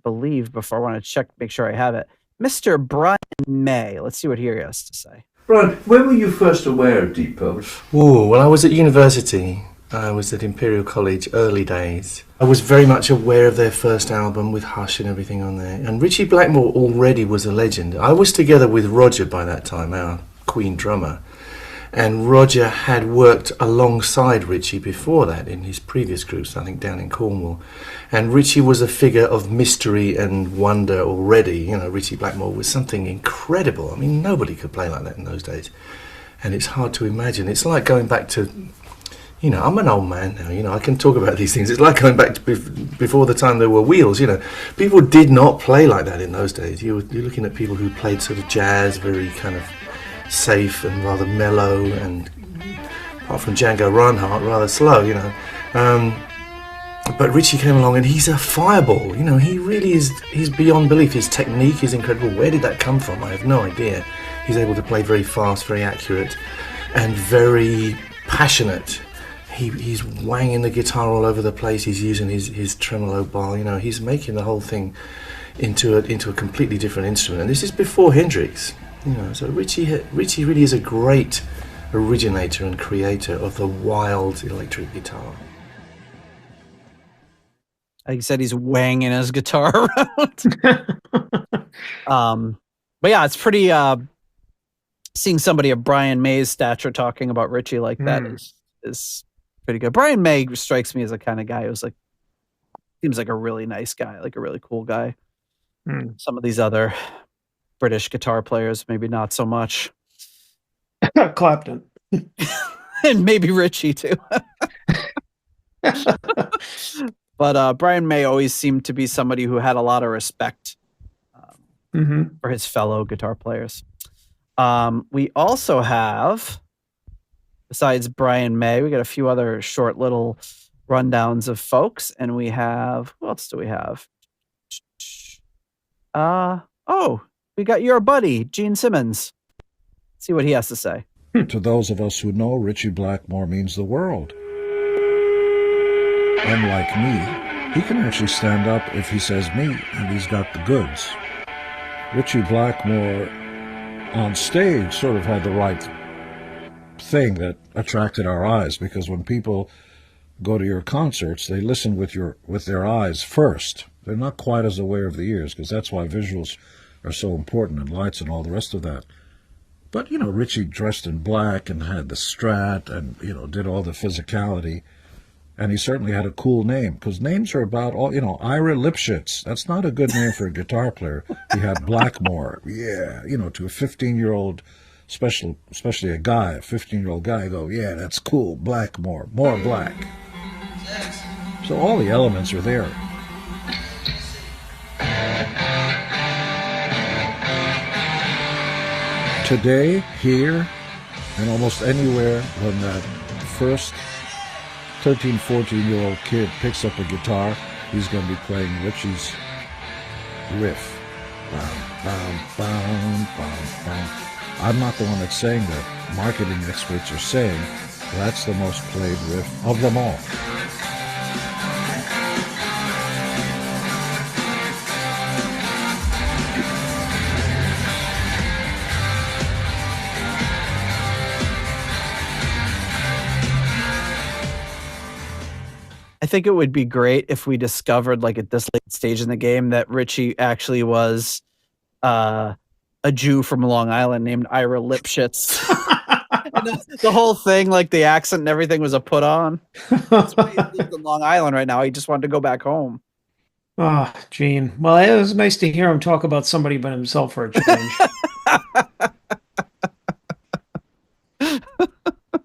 believe, before I want to check, make sure I have it, Mr. Brian May. Let's see what he has to say. Brian, when were you first aware of Deep Purple? Oh, when I was at university. I was at Imperial College, early days. I was very much aware of their first album with Hush and everything on there. And Ritchie Blackmore already was a legend. I was together with Roger by that time, our Queen drummer. And Roger had worked alongside Ritchie before that in his previous groups, I think down in Cornwall. And Ritchie was a figure of mystery and wonder already. You know, Ritchie Blackmore was something incredible. I mean, nobody could play like that in those days. And it's hard to imagine. It's like going back to, you know, I'm an old man now, you know, I can talk about these things. It's like going back to before the time there were wheels, you know. People did not play like that in those days. You're looking at people who played sort of jazz, very kind of safe and rather mellow, and apart from Django Reinhardt, rather slow, you know. But Ritchie came along and he's a fireball, you know. He really is, he's beyond belief. His technique is incredible. Where did that come from? I have no idea. He's able to play very fast, very accurate, and very passionate. He's wanging the guitar all over the place. He's using his tremolo bar, you know. He's making the whole thing into a completely different instrument. And this is before Hendrix. You know, so Ritchie really is a great originator and creator of the wild electric guitar. Like you said, he's wanging his guitar around. But yeah, it's pretty. Seeing somebody of Brian May's stature talking about Ritchie like that is pretty good. Brian May strikes me as a kind of guy who's like, seems like a really nice guy, like a really cool guy. Some of these other British guitar players, maybe not so much. Clapton. And maybe Ritchie too. But Brian May always seemed to be somebody who had a lot of respect for his fellow guitar players. We also have, besides Brian May, we got a few other short little rundowns of folks, and we have, who else do we have? We got your buddy, Gene Simmons. Let's see what he has to say. To those of us who know, Ritchie Blackmore means the world. Unlike me, he can actually stand up if he says me, and he's got the goods. Ritchie Blackmore on stage sort of had the right thing that attracted our eyes, because when people go to your concerts, they listen with their eyes first. They're not quite as aware of the ears, because that's why visuals are so important, and lights and all the rest of that. But, you know, Ritchie dressed in black and had the Strat and, you know, did all the physicality. And he certainly had a cool name, because names are about all, you know, Ira Lipschitz. That's not a good name for a guitar player. He had Blackmore. Yeah, you know, to a 15-year-old, especially a 15-year-old guy, go, yeah, that's cool, Blackmore, more black. So all the elements are there. Today, here, and almost anywhere, when that first 13, 14-year-old kid picks up a guitar, he's going to be playing Ritchie's riff. Bam, bam, bam, bam, bam. I'm not the one that's saying that. Marketing experts are saying that's the most played riff of them all. I think it would be great if we discovered, like at this late stage in the game, that Ritchie actually was a Jew from Long Island named Ira Lipschitz. The whole thing, like the accent and everything, was a put on. That's why he lives in Long Island right now. He just wanted to go back home. Oh, Gene. Well, it was nice to hear him talk about somebody but himself for a change. All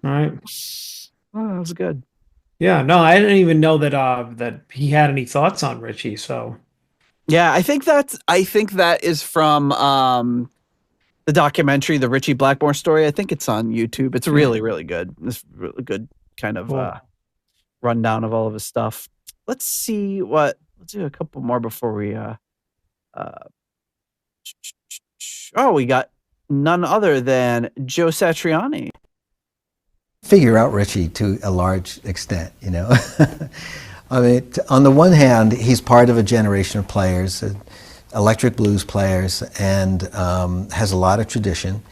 right. Oh, that was good. Yeah, no, I didn't even know that he had any thoughts on Ritchie. So, yeah, I think that is from the documentary, the Ritchie Blackmore story. I think it's on YouTube. It's really, really good. It's really good kind of rundown of all of his stuff. Let's do a couple more before we we got none other than Joe Satriani. Figure out Ritchie to a large extent, you know. I mean, on the one hand, he's part of a generation of players, electric blues players, and has a lot of tradition.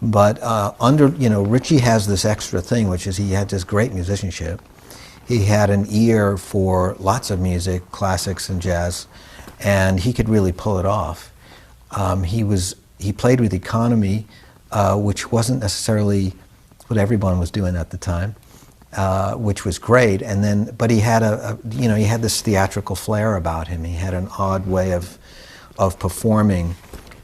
But Ritchie has this extra thing, which is he had this great musicianship. He had an ear for lots of music, classics and jazz, and he could really pull it off. He played with economy, which wasn't necessarily what everyone was doing at the time, which was great. But he had he had this theatrical flair about him. He had an odd way of performing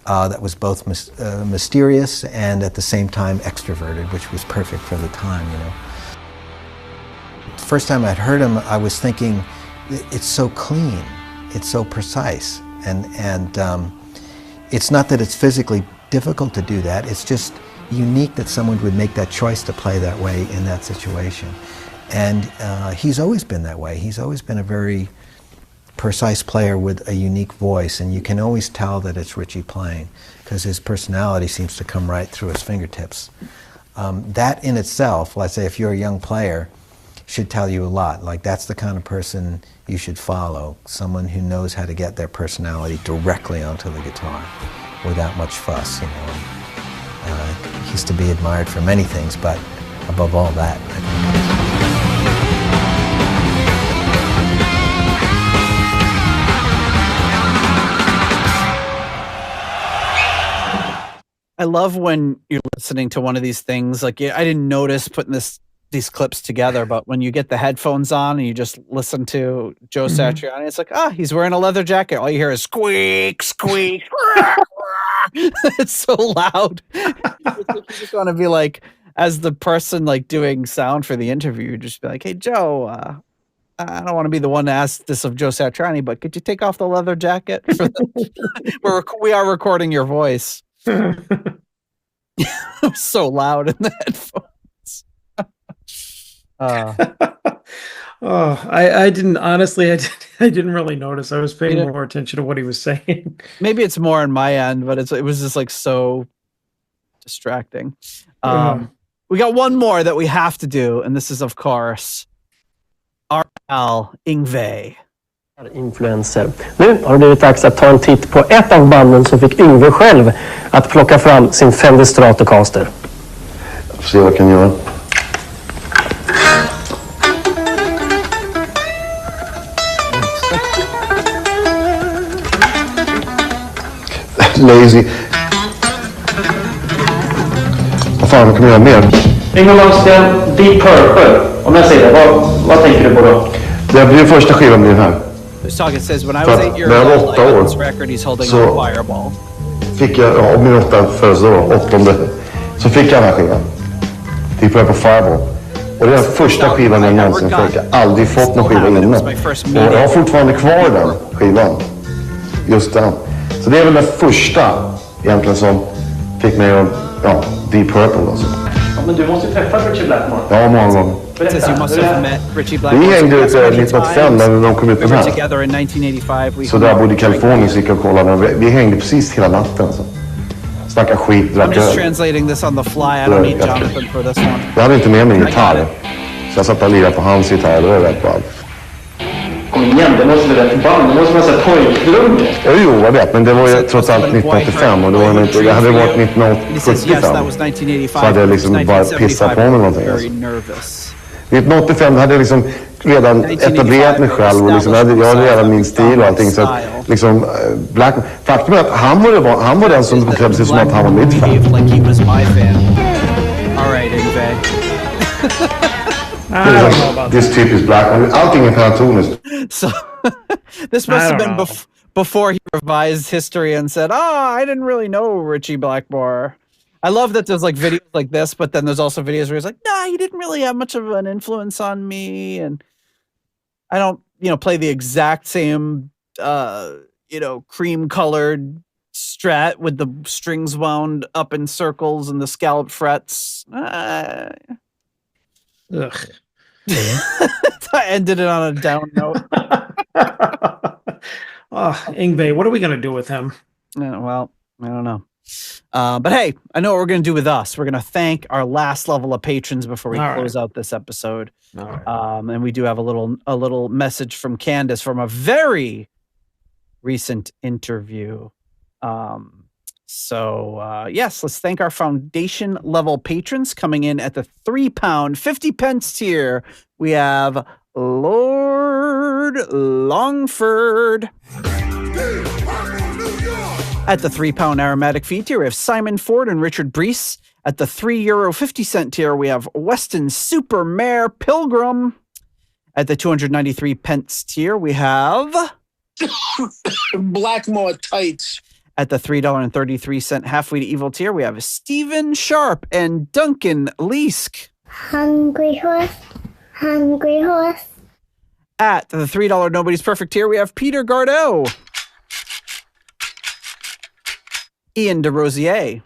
that was both mysterious and at the same time extroverted, which was perfect for the time, you know. The first time I'd heard him, I was thinking, it's so clean, it's so precise, and it's not that it's physically difficult to do that, it's just unique that someone would make that choice to play that way in that situation. And he's always been that way. He's always been a very precise player with a unique voice, and you can always tell that it's Ritchie playing because his personality seems to come right through his fingertips. That in itself, let's say if you're a young player, should tell you a lot. Like, that's the kind of person you should follow, someone who knows how to get their personality directly onto the guitar without much fuss, you know. He's to be admired for many things, but above all that, I think. I love when you're listening to one of these things. Like, I didn't notice putting these clips together, but when you get the headphones on and you just listen to Joe Satriani, it's like, he's wearing a leather jacket. All you hear is squeak, squeak. It's so loud. You just want to be like, as the person like doing sound for the interview, just be like, hey, Joe, I don't want to be the one to ask this of Joe Satriani, but could you take off the leather jacket? We are recording your voice. So loud in the headphones. I didn't honestly. I didn't really notice. I was paying more attention to what he was saying. Maybe it's more on my end, but it was just like so distracting. We got one more that we have to do, and this is of course our pal Yngwie. Influencer. Nu har det blivit dags att ta en titt på ett av banden som fick Yngwie själv att plocka fram sin Fender Stratocaster. Jag får se vad jag kan göra. Lazy. Vad fan kan vi göra mer? Yngwie Malmsteen, Deep Purple. Om jag säger det, vad tänker du på då? Det blir första skivan blir den här. It says when I was 8 years old, I got this record, he's holding a fireball. Fick jag, min 8 födelsedag, 8:e, så fick jag den här skivan. Deep Purple Fireball. Och det är den första skivan jag någonsin fick. Jag har aldrig fått någon skiva innan. Och jag har fortfarande kvar den skivan. Just den. Så det är väl den första egentligen som fick mig att, Deep Purple alltså. Ja, men du måste ju träffa Ritchie Blackmore. Ja, många gånger. Vi hängde ut 1985 när de kom ut på den här. Så där bodde i Kalifornien så gick jag och kollade. Vi hängde precis hela natten alltså. Snackade skit, drack öl. I'm just translating this on the fly. I don't need Jonathan for this one. Jag hade inte med mig gitarr. Så jag satt och lirade på hans gitarr. Det var rätt bra. Kom igen, det måste vara rätt band. Det måste vara så här pojkrunge. Jo, jag vet. Men det var ju trots allt 1985. Och då var det inte, det hade varit 1975. Så hade jag liksom bara pissat på mig någonting. Alltså. 1985 hade jag liksom redan etablerat mig själv. Och liksom, jag hade redan min stil och allting. Så att, liksom, faktum är att han var den som betedde sig som att han var mitt fan. This typisk Black. Allting är penatoniskt. So this must have been before he revised history and said, I didn't really know Ritchie Blackmore. I love that there's like videos like this, but then there's also videos where he's like, he didn't really have much of an influence on me. And I don't, play the exact same, cream colored Strat with the strings wound up in circles and the scalloped frets. Ugh. I ended it on a down note. Yngwie, what are we going to do with him? Well, I don't know. But hey, I know what we're going to do with us. We're going to thank our last level of patrons before we close out this episode. All right. And we do have a little message from Candace from a very recent interview. Yes, let's thank our foundation level patrons coming in at the £3 50 pence tier. We have Lord Longford. At the £3 aromatic fee tier, we have Simon Ford and Richard Brees. At the €3.50 tier, we have Weston Supermare Pilgrim. At the 293 pence tier, we have Blackmore Tights. At the $3.33 halfway to evil tier, we have Stephen Sharp and Duncan Leask. Hungry horse, hungry horse. At the $3 Nobody's Perfect tier, we have Peter Gardell, Ian DeRosier,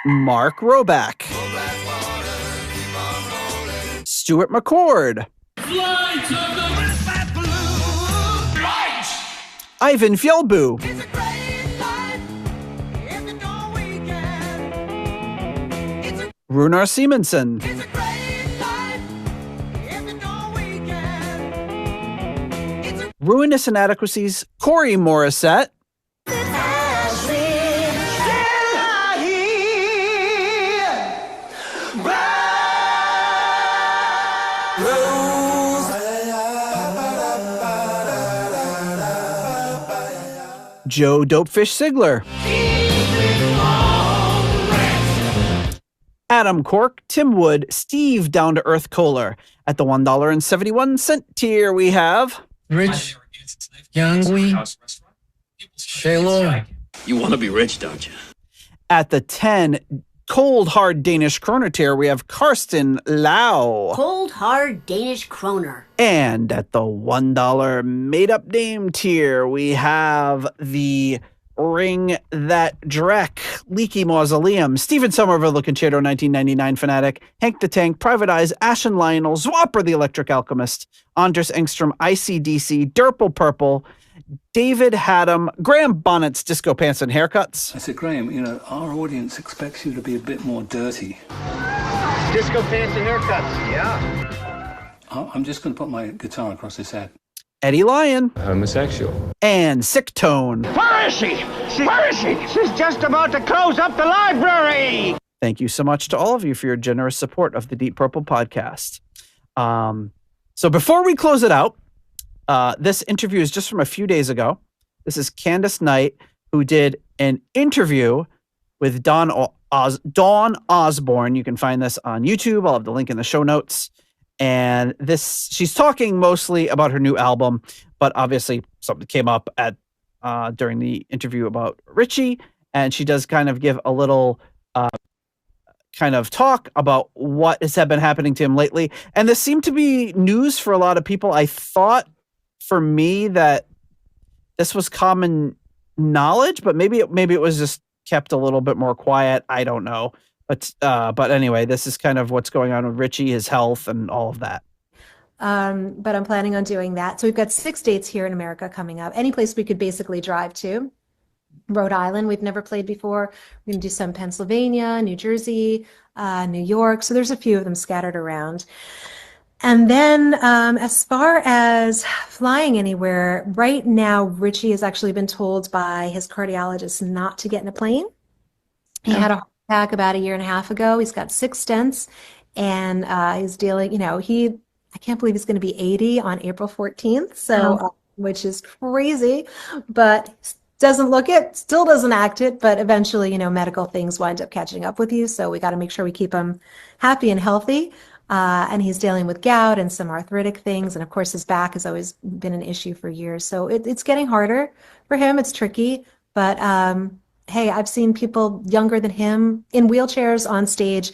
Mark Roback, Stuart McCord, Ivan Fjellbu, Runar Simonsen, Ruinous Inadequacies, Corey Morissette, Joe Dopefish Sigler, Adam Cork, Tim Wood, Steve Down to Earth Kohler. At the $1.71 tier, we have Rich, Yngwie, Shayla. You want to be rich, don't you? At the 10 cold hard Danish kroner tier, we have Karsten Lau. Cold hard Danish kroner. And at the $1 made up name tier, we have the Ring That Drek, Leaky Mausoleum, Stephen Somerville, the Concerto 1999 fanatic, Hank the Tank, Private Eyes, Ashen Lionel, Zwapper the Electric Alchemist, Anders Engstrom, ICDC, Durple Purple, David Haddam, Graham Bonnet's Disco Pants and Haircuts. I said, Graham, our audience expects you to be a bit more dirty. Disco Pants and Haircuts, yeah. I'm just going to put my guitar across his head. Eddie Lyon. Homosexual. And Sick Tone. Where is she? Where is she? She's just about to close up the library. Thank you so much to all of you for your generous support of the Deep Purple podcast. So before we close it out, this interview is just from a few days ago. This is Candace Knight, who did an interview with Dawn Osborne. You can find this on YouTube. I'll have the link in the show notes. And she's talking mostly about her new album, but obviously something came up during the interview about Ritchie, and she does kind of give a little kind of talk about what has been happening to him lately. And this seemed to be news for a lot of people. I thought for me that this was common knowledge, but maybe it was just kept a little bit more quiet. I don't know. But anyway, this is kind of what's going on with Ritchie, his health, and all of that. But I'm planning on doing that. So we've got 6 dates here in America coming up. Any place we could basically drive to. Rhode Island, we've never played before. We're going to do some Pennsylvania, New Jersey, New York. So there's a few of them scattered around. And then as far as flying anywhere, right now, Ritchie has actually been told by his cardiologist not to get in a plane. He had a heart attack about 1.5 years ago. He's got 6 stents, and he's dealing, I can't believe he's going to be 80 on April 14th. So, which is crazy, but doesn't look it, still doesn't act it, but eventually, medical things wind up catching up with you. So we got to make sure we keep him happy and healthy. And he's dealing with gout and some arthritic things. And of course, his back has always been an issue for years. So it's getting harder for him. It's tricky, but hey, I've seen people younger than him in wheelchairs on stage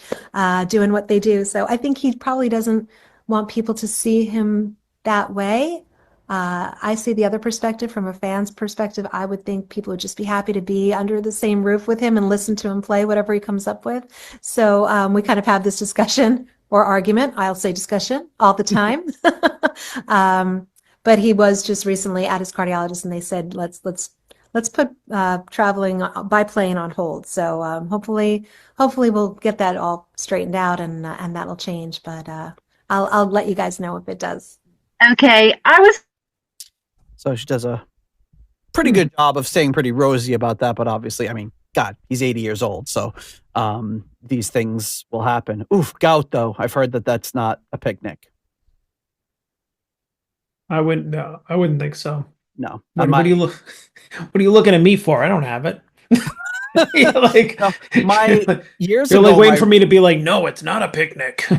doing what they do. So I think he probably doesn't want people to see him that way. I see the other perspective from a fan's perspective. I would think people would just be happy to be under the same roof with him and listen to him play whatever he comes up with. So we kind of have this discussion or argument. I'll say discussion all the time. But he was just recently at his cardiologist, and they said let's put traveling by plane on hold. So hopefully we'll get that all straightened out, and that'll change. But I'll let you guys know if it does. Okay, So she does a pretty good job of staying pretty rosy about that. But obviously, I mean, God, he's 80 years old. So these things will happen. Oof, gout, though. I've heard that that's not a picnic. I wouldn't think so. No. What are you looking at me for? I don't have it. Years you're ago, like waiting for me to be like, no, it's not a picnic.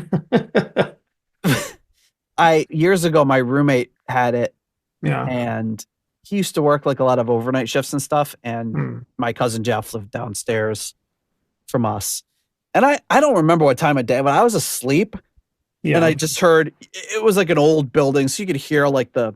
Years ago, my roommate had it. Yeah. And he used to work like a lot of overnight shifts and stuff. And my cousin Jeff lived downstairs from us. And I don't remember what time of day, but I was asleep. Yeah. And I just heard, it was like an old building. So you could hear like the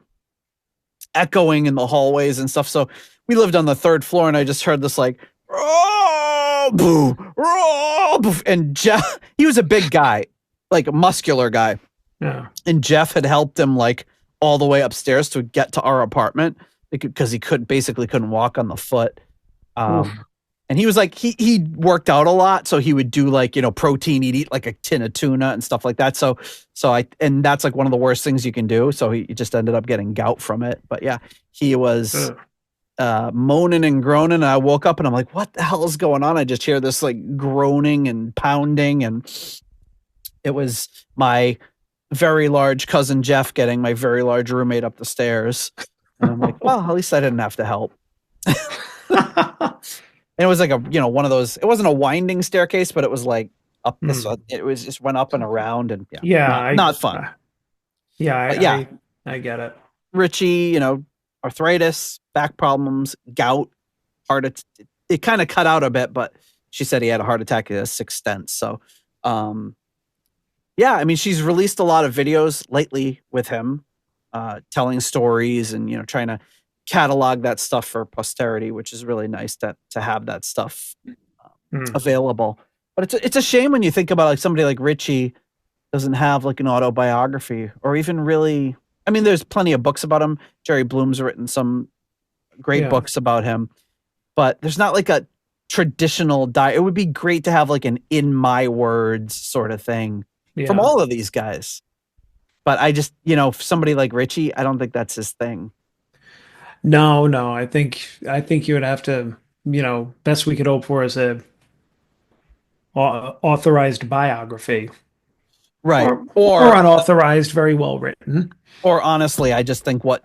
echoing in the hallways and stuff. So we lived on the 3rd floor, and I just heard this like, oh, boo, oh, boo. And Jeff, he was a big guy, like a muscular guy. Yeah. And Jeff had helped him like all the way upstairs to get to our apartment because he couldn't walk on the foot. And he was like, he worked out a lot. So he would do like, protein, he'd eat like a tin of tuna and stuff like that. So and that's like one of the worst things you can do. So he just ended up getting gout from it. But yeah, he was moaning and groaning. And I woke up and I'm like, what the hell is going on? I just hear this like groaning and pounding. And it was my very large cousin Jeff getting my very large roommate up the stairs. And I'm like, well, at least I didn't have to help. And it was like one of those, it wasn't a winding staircase, but it was like up this, it was just went up and around, and not fun. I get it. Ritchie, arthritis, back problems, gout, it kind of cut out a bit, but she said he had a heart attack at a 6th stent. So, I mean, she's released a lot of videos lately with him, telling stories and, trying to catalog that stuff for posterity, which is really nice to have that stuff available. But it's a shame when you think about like somebody like Ritchie doesn't have like an autobiography, or even really, I mean, there's plenty of books about him. Jerry Bloom's written some great books about him, but there's not like a traditional it would be great to have like an in my words sort of thing from all of these guys. But I just, somebody like Ritchie, I don't think that's his thing. No, I think you would have to, best we could hope for is a authorized biography. Right. Or unauthorized, very well written. Or honestly, I just think what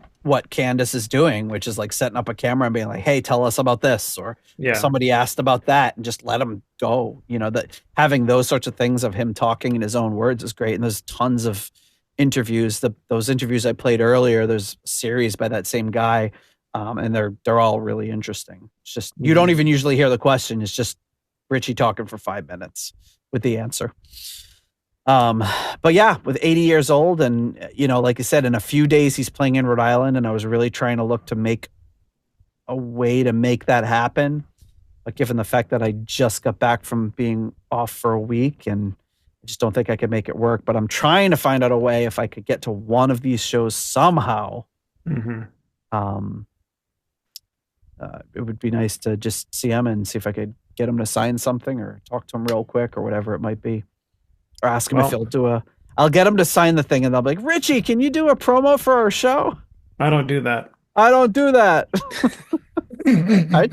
Candace is doing, which is like setting up a camera and being like, hey, tell us about this. Or somebody asked about that, and just let him go. That having those sorts of things of him talking in his own words is great. And there's tons of interviews. Those interviews I played earlier, there's a series by that same guy. And they're all really interesting. It's just, you don't even usually hear the question. It's just Ritchie talking for 5 minutes with the answer. But yeah, with 80 years old, and like I said, in a few days he's playing in Rhode Island, and I was really trying to look to make a way to make that happen. But given the fact that I just got back from being off for a week, and I just don't think I could make it work. But I'm trying to find out a way if I could get to one of these shows somehow. It would be nice to just see him and see if I could get him to sign something or talk to him real quick or whatever it might be. Or ask him if he'll I'll get him to sign the thing, and they'll be like, Ritchie, can you do a promo for our show? I don't do that. I'd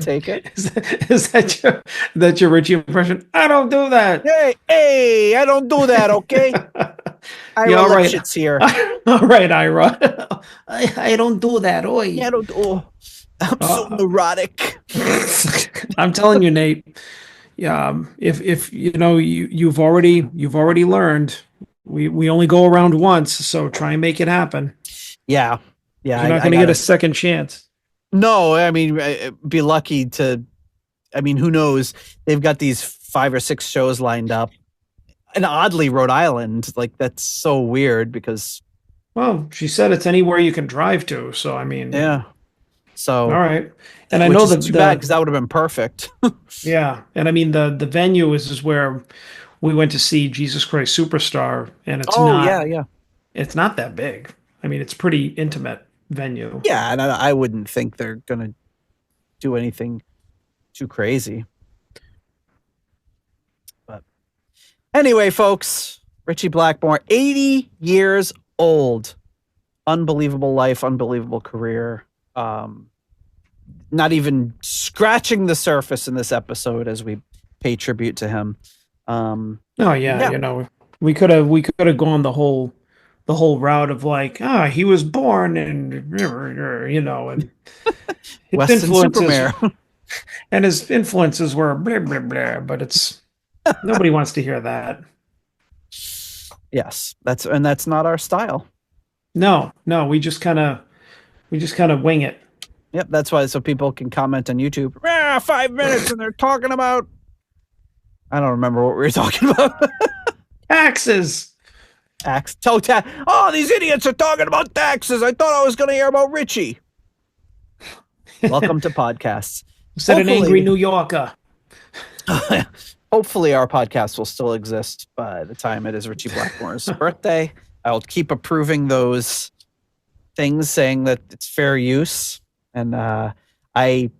take it. Is that your Ritchie impression? I don't do that. Hey, I don't do that, okay? Ira Lipschitz here. All right, Ira. I don't do that. Oi. Yeah, I don't do. I'm so neurotic. I'm telling you, Nate. Yeah, if you've already learned. We only go around once, so try and make it happen. Yeah. You're not going to get a second chance. No, I mean, be lucky to. I mean, who knows? They've got these 5 or 6 shows lined up. And oddly, Rhode Island, like that's so weird because. Well, she said it's anywhere you can drive to. So I mean. Yeah. So. All right. And I know that too bad because that would have been perfect. Yeah, and I mean the venue is where we went to see Jesus Christ Superstar, and it's it's not that big. I mean, it's pretty intimate venue. Yeah, and I wouldn't think they're gonna do anything too crazy. But anyway, folks, Ritchie Blackmore, 80 years old, unbelievable life, unbelievable career. Not even scratching the surface in this episode as we pay tribute to him. You know, we could have gone the whole route of like, he was born in, you know, and his influences and his influences were blah blah blah. But it's nobody wants to hear that. Yes, that's not our style. No, we just kind of wing it. Yep, that's why so people can comment on YouTube. 5 minutes and they're talking about. I don't remember what we were talking about. Taxes. Oh, these idiots are talking about taxes. I thought I was going to hear about Ritchie. Welcome to podcasts. Said an angry New Yorker. Hopefully our podcast will still exist by the time it is Ritchie Blackmore's birthday. I'll keep approving those things saying that it's fair use. And in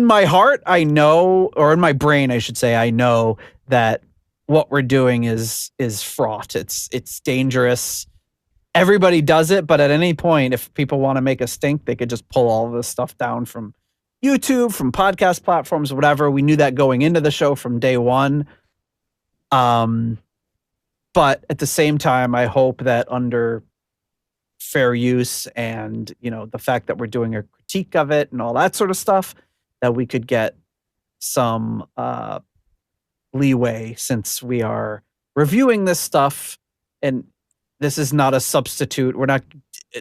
my heart, I know, or in my brain, I should say, I know that what we're doing is fraught. It's dangerous. Everybody does it, but at any point, if people want to make a stink, they could just pull all of this stuff down from YouTube, from podcast platforms, whatever. We knew that going into the show from day one. But at the same time, I hope that under fair use and, you know, the fact that we're doing a critique of it and all that sort of stuff, that we could get some leeway since we are reviewing this stuff and this is not a substitute. We're not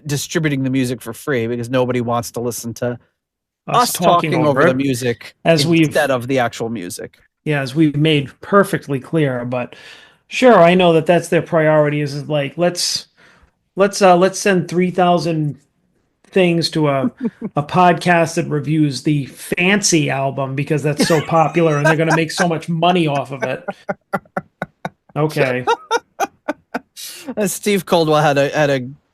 distributing the music for free because nobody wants to listen to us talking over the music instead of the actual music. Yeah, as we've made perfectly clear. But sure, I know that that's their priority. Is like let's send 3,000 things to a podcast that reviews the Fancy album because that's so popular and they're going to make so much money off of it. Okay. Steve Coldwell had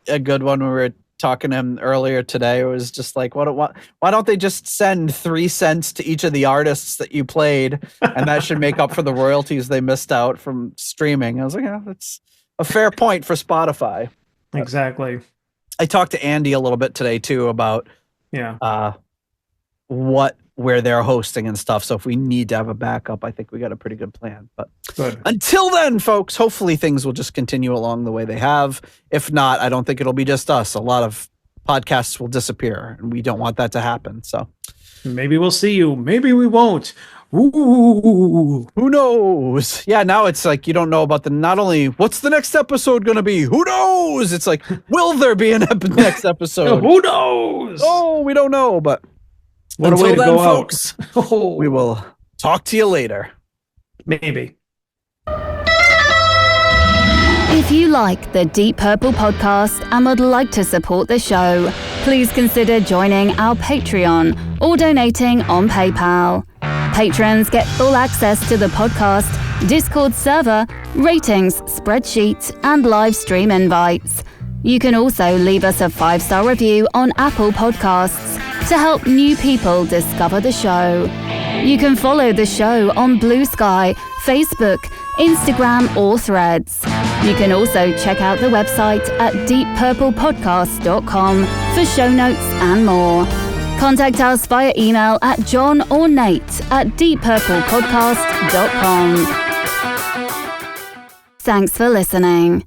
a good one when we were talking to him earlier today. It was just like, why don't they just send 3 cents to each of the artists that you played, and that should make up for the royalties they missed out from streaming? I was like, yeah, that's a fair point for Spotify. Exactly. I talked to Andy a little bit today too about where they're hosting and stuff. So if we need to have a backup, I think we got a pretty good plan. But until then, folks, hopefully things will just continue along the way they have. If not, I don't think it'll be just us. A lot of podcasts will disappear, and we don't want that to happen. So maybe we'll see you. Maybe we won't. Ooh, who knows? Yeah, now it's like you don't know about not only what's the next episode going to be, who knows? It's like, will there be an next episode? Who knows? Oh, we don't know, but what a way to go folks, we will talk to you later. Maybe. If you like the Deep Purple podcast and would like to support the show, please consider joining our Patreon or donating on PayPal. Patrons get full access to the podcast, Discord server, ratings, spreadsheets, and live stream invites. You can also leave us a 5-star review on Apple Podcasts to help new people discover the show. You can follow the show on Blue Sky, Facebook, Instagram, or Threads. You can also check out the website at deeppurplepodcast.com for show notes and more. Contact us via email at John or Nate at deeppurplepodcast.com. Thanks for listening.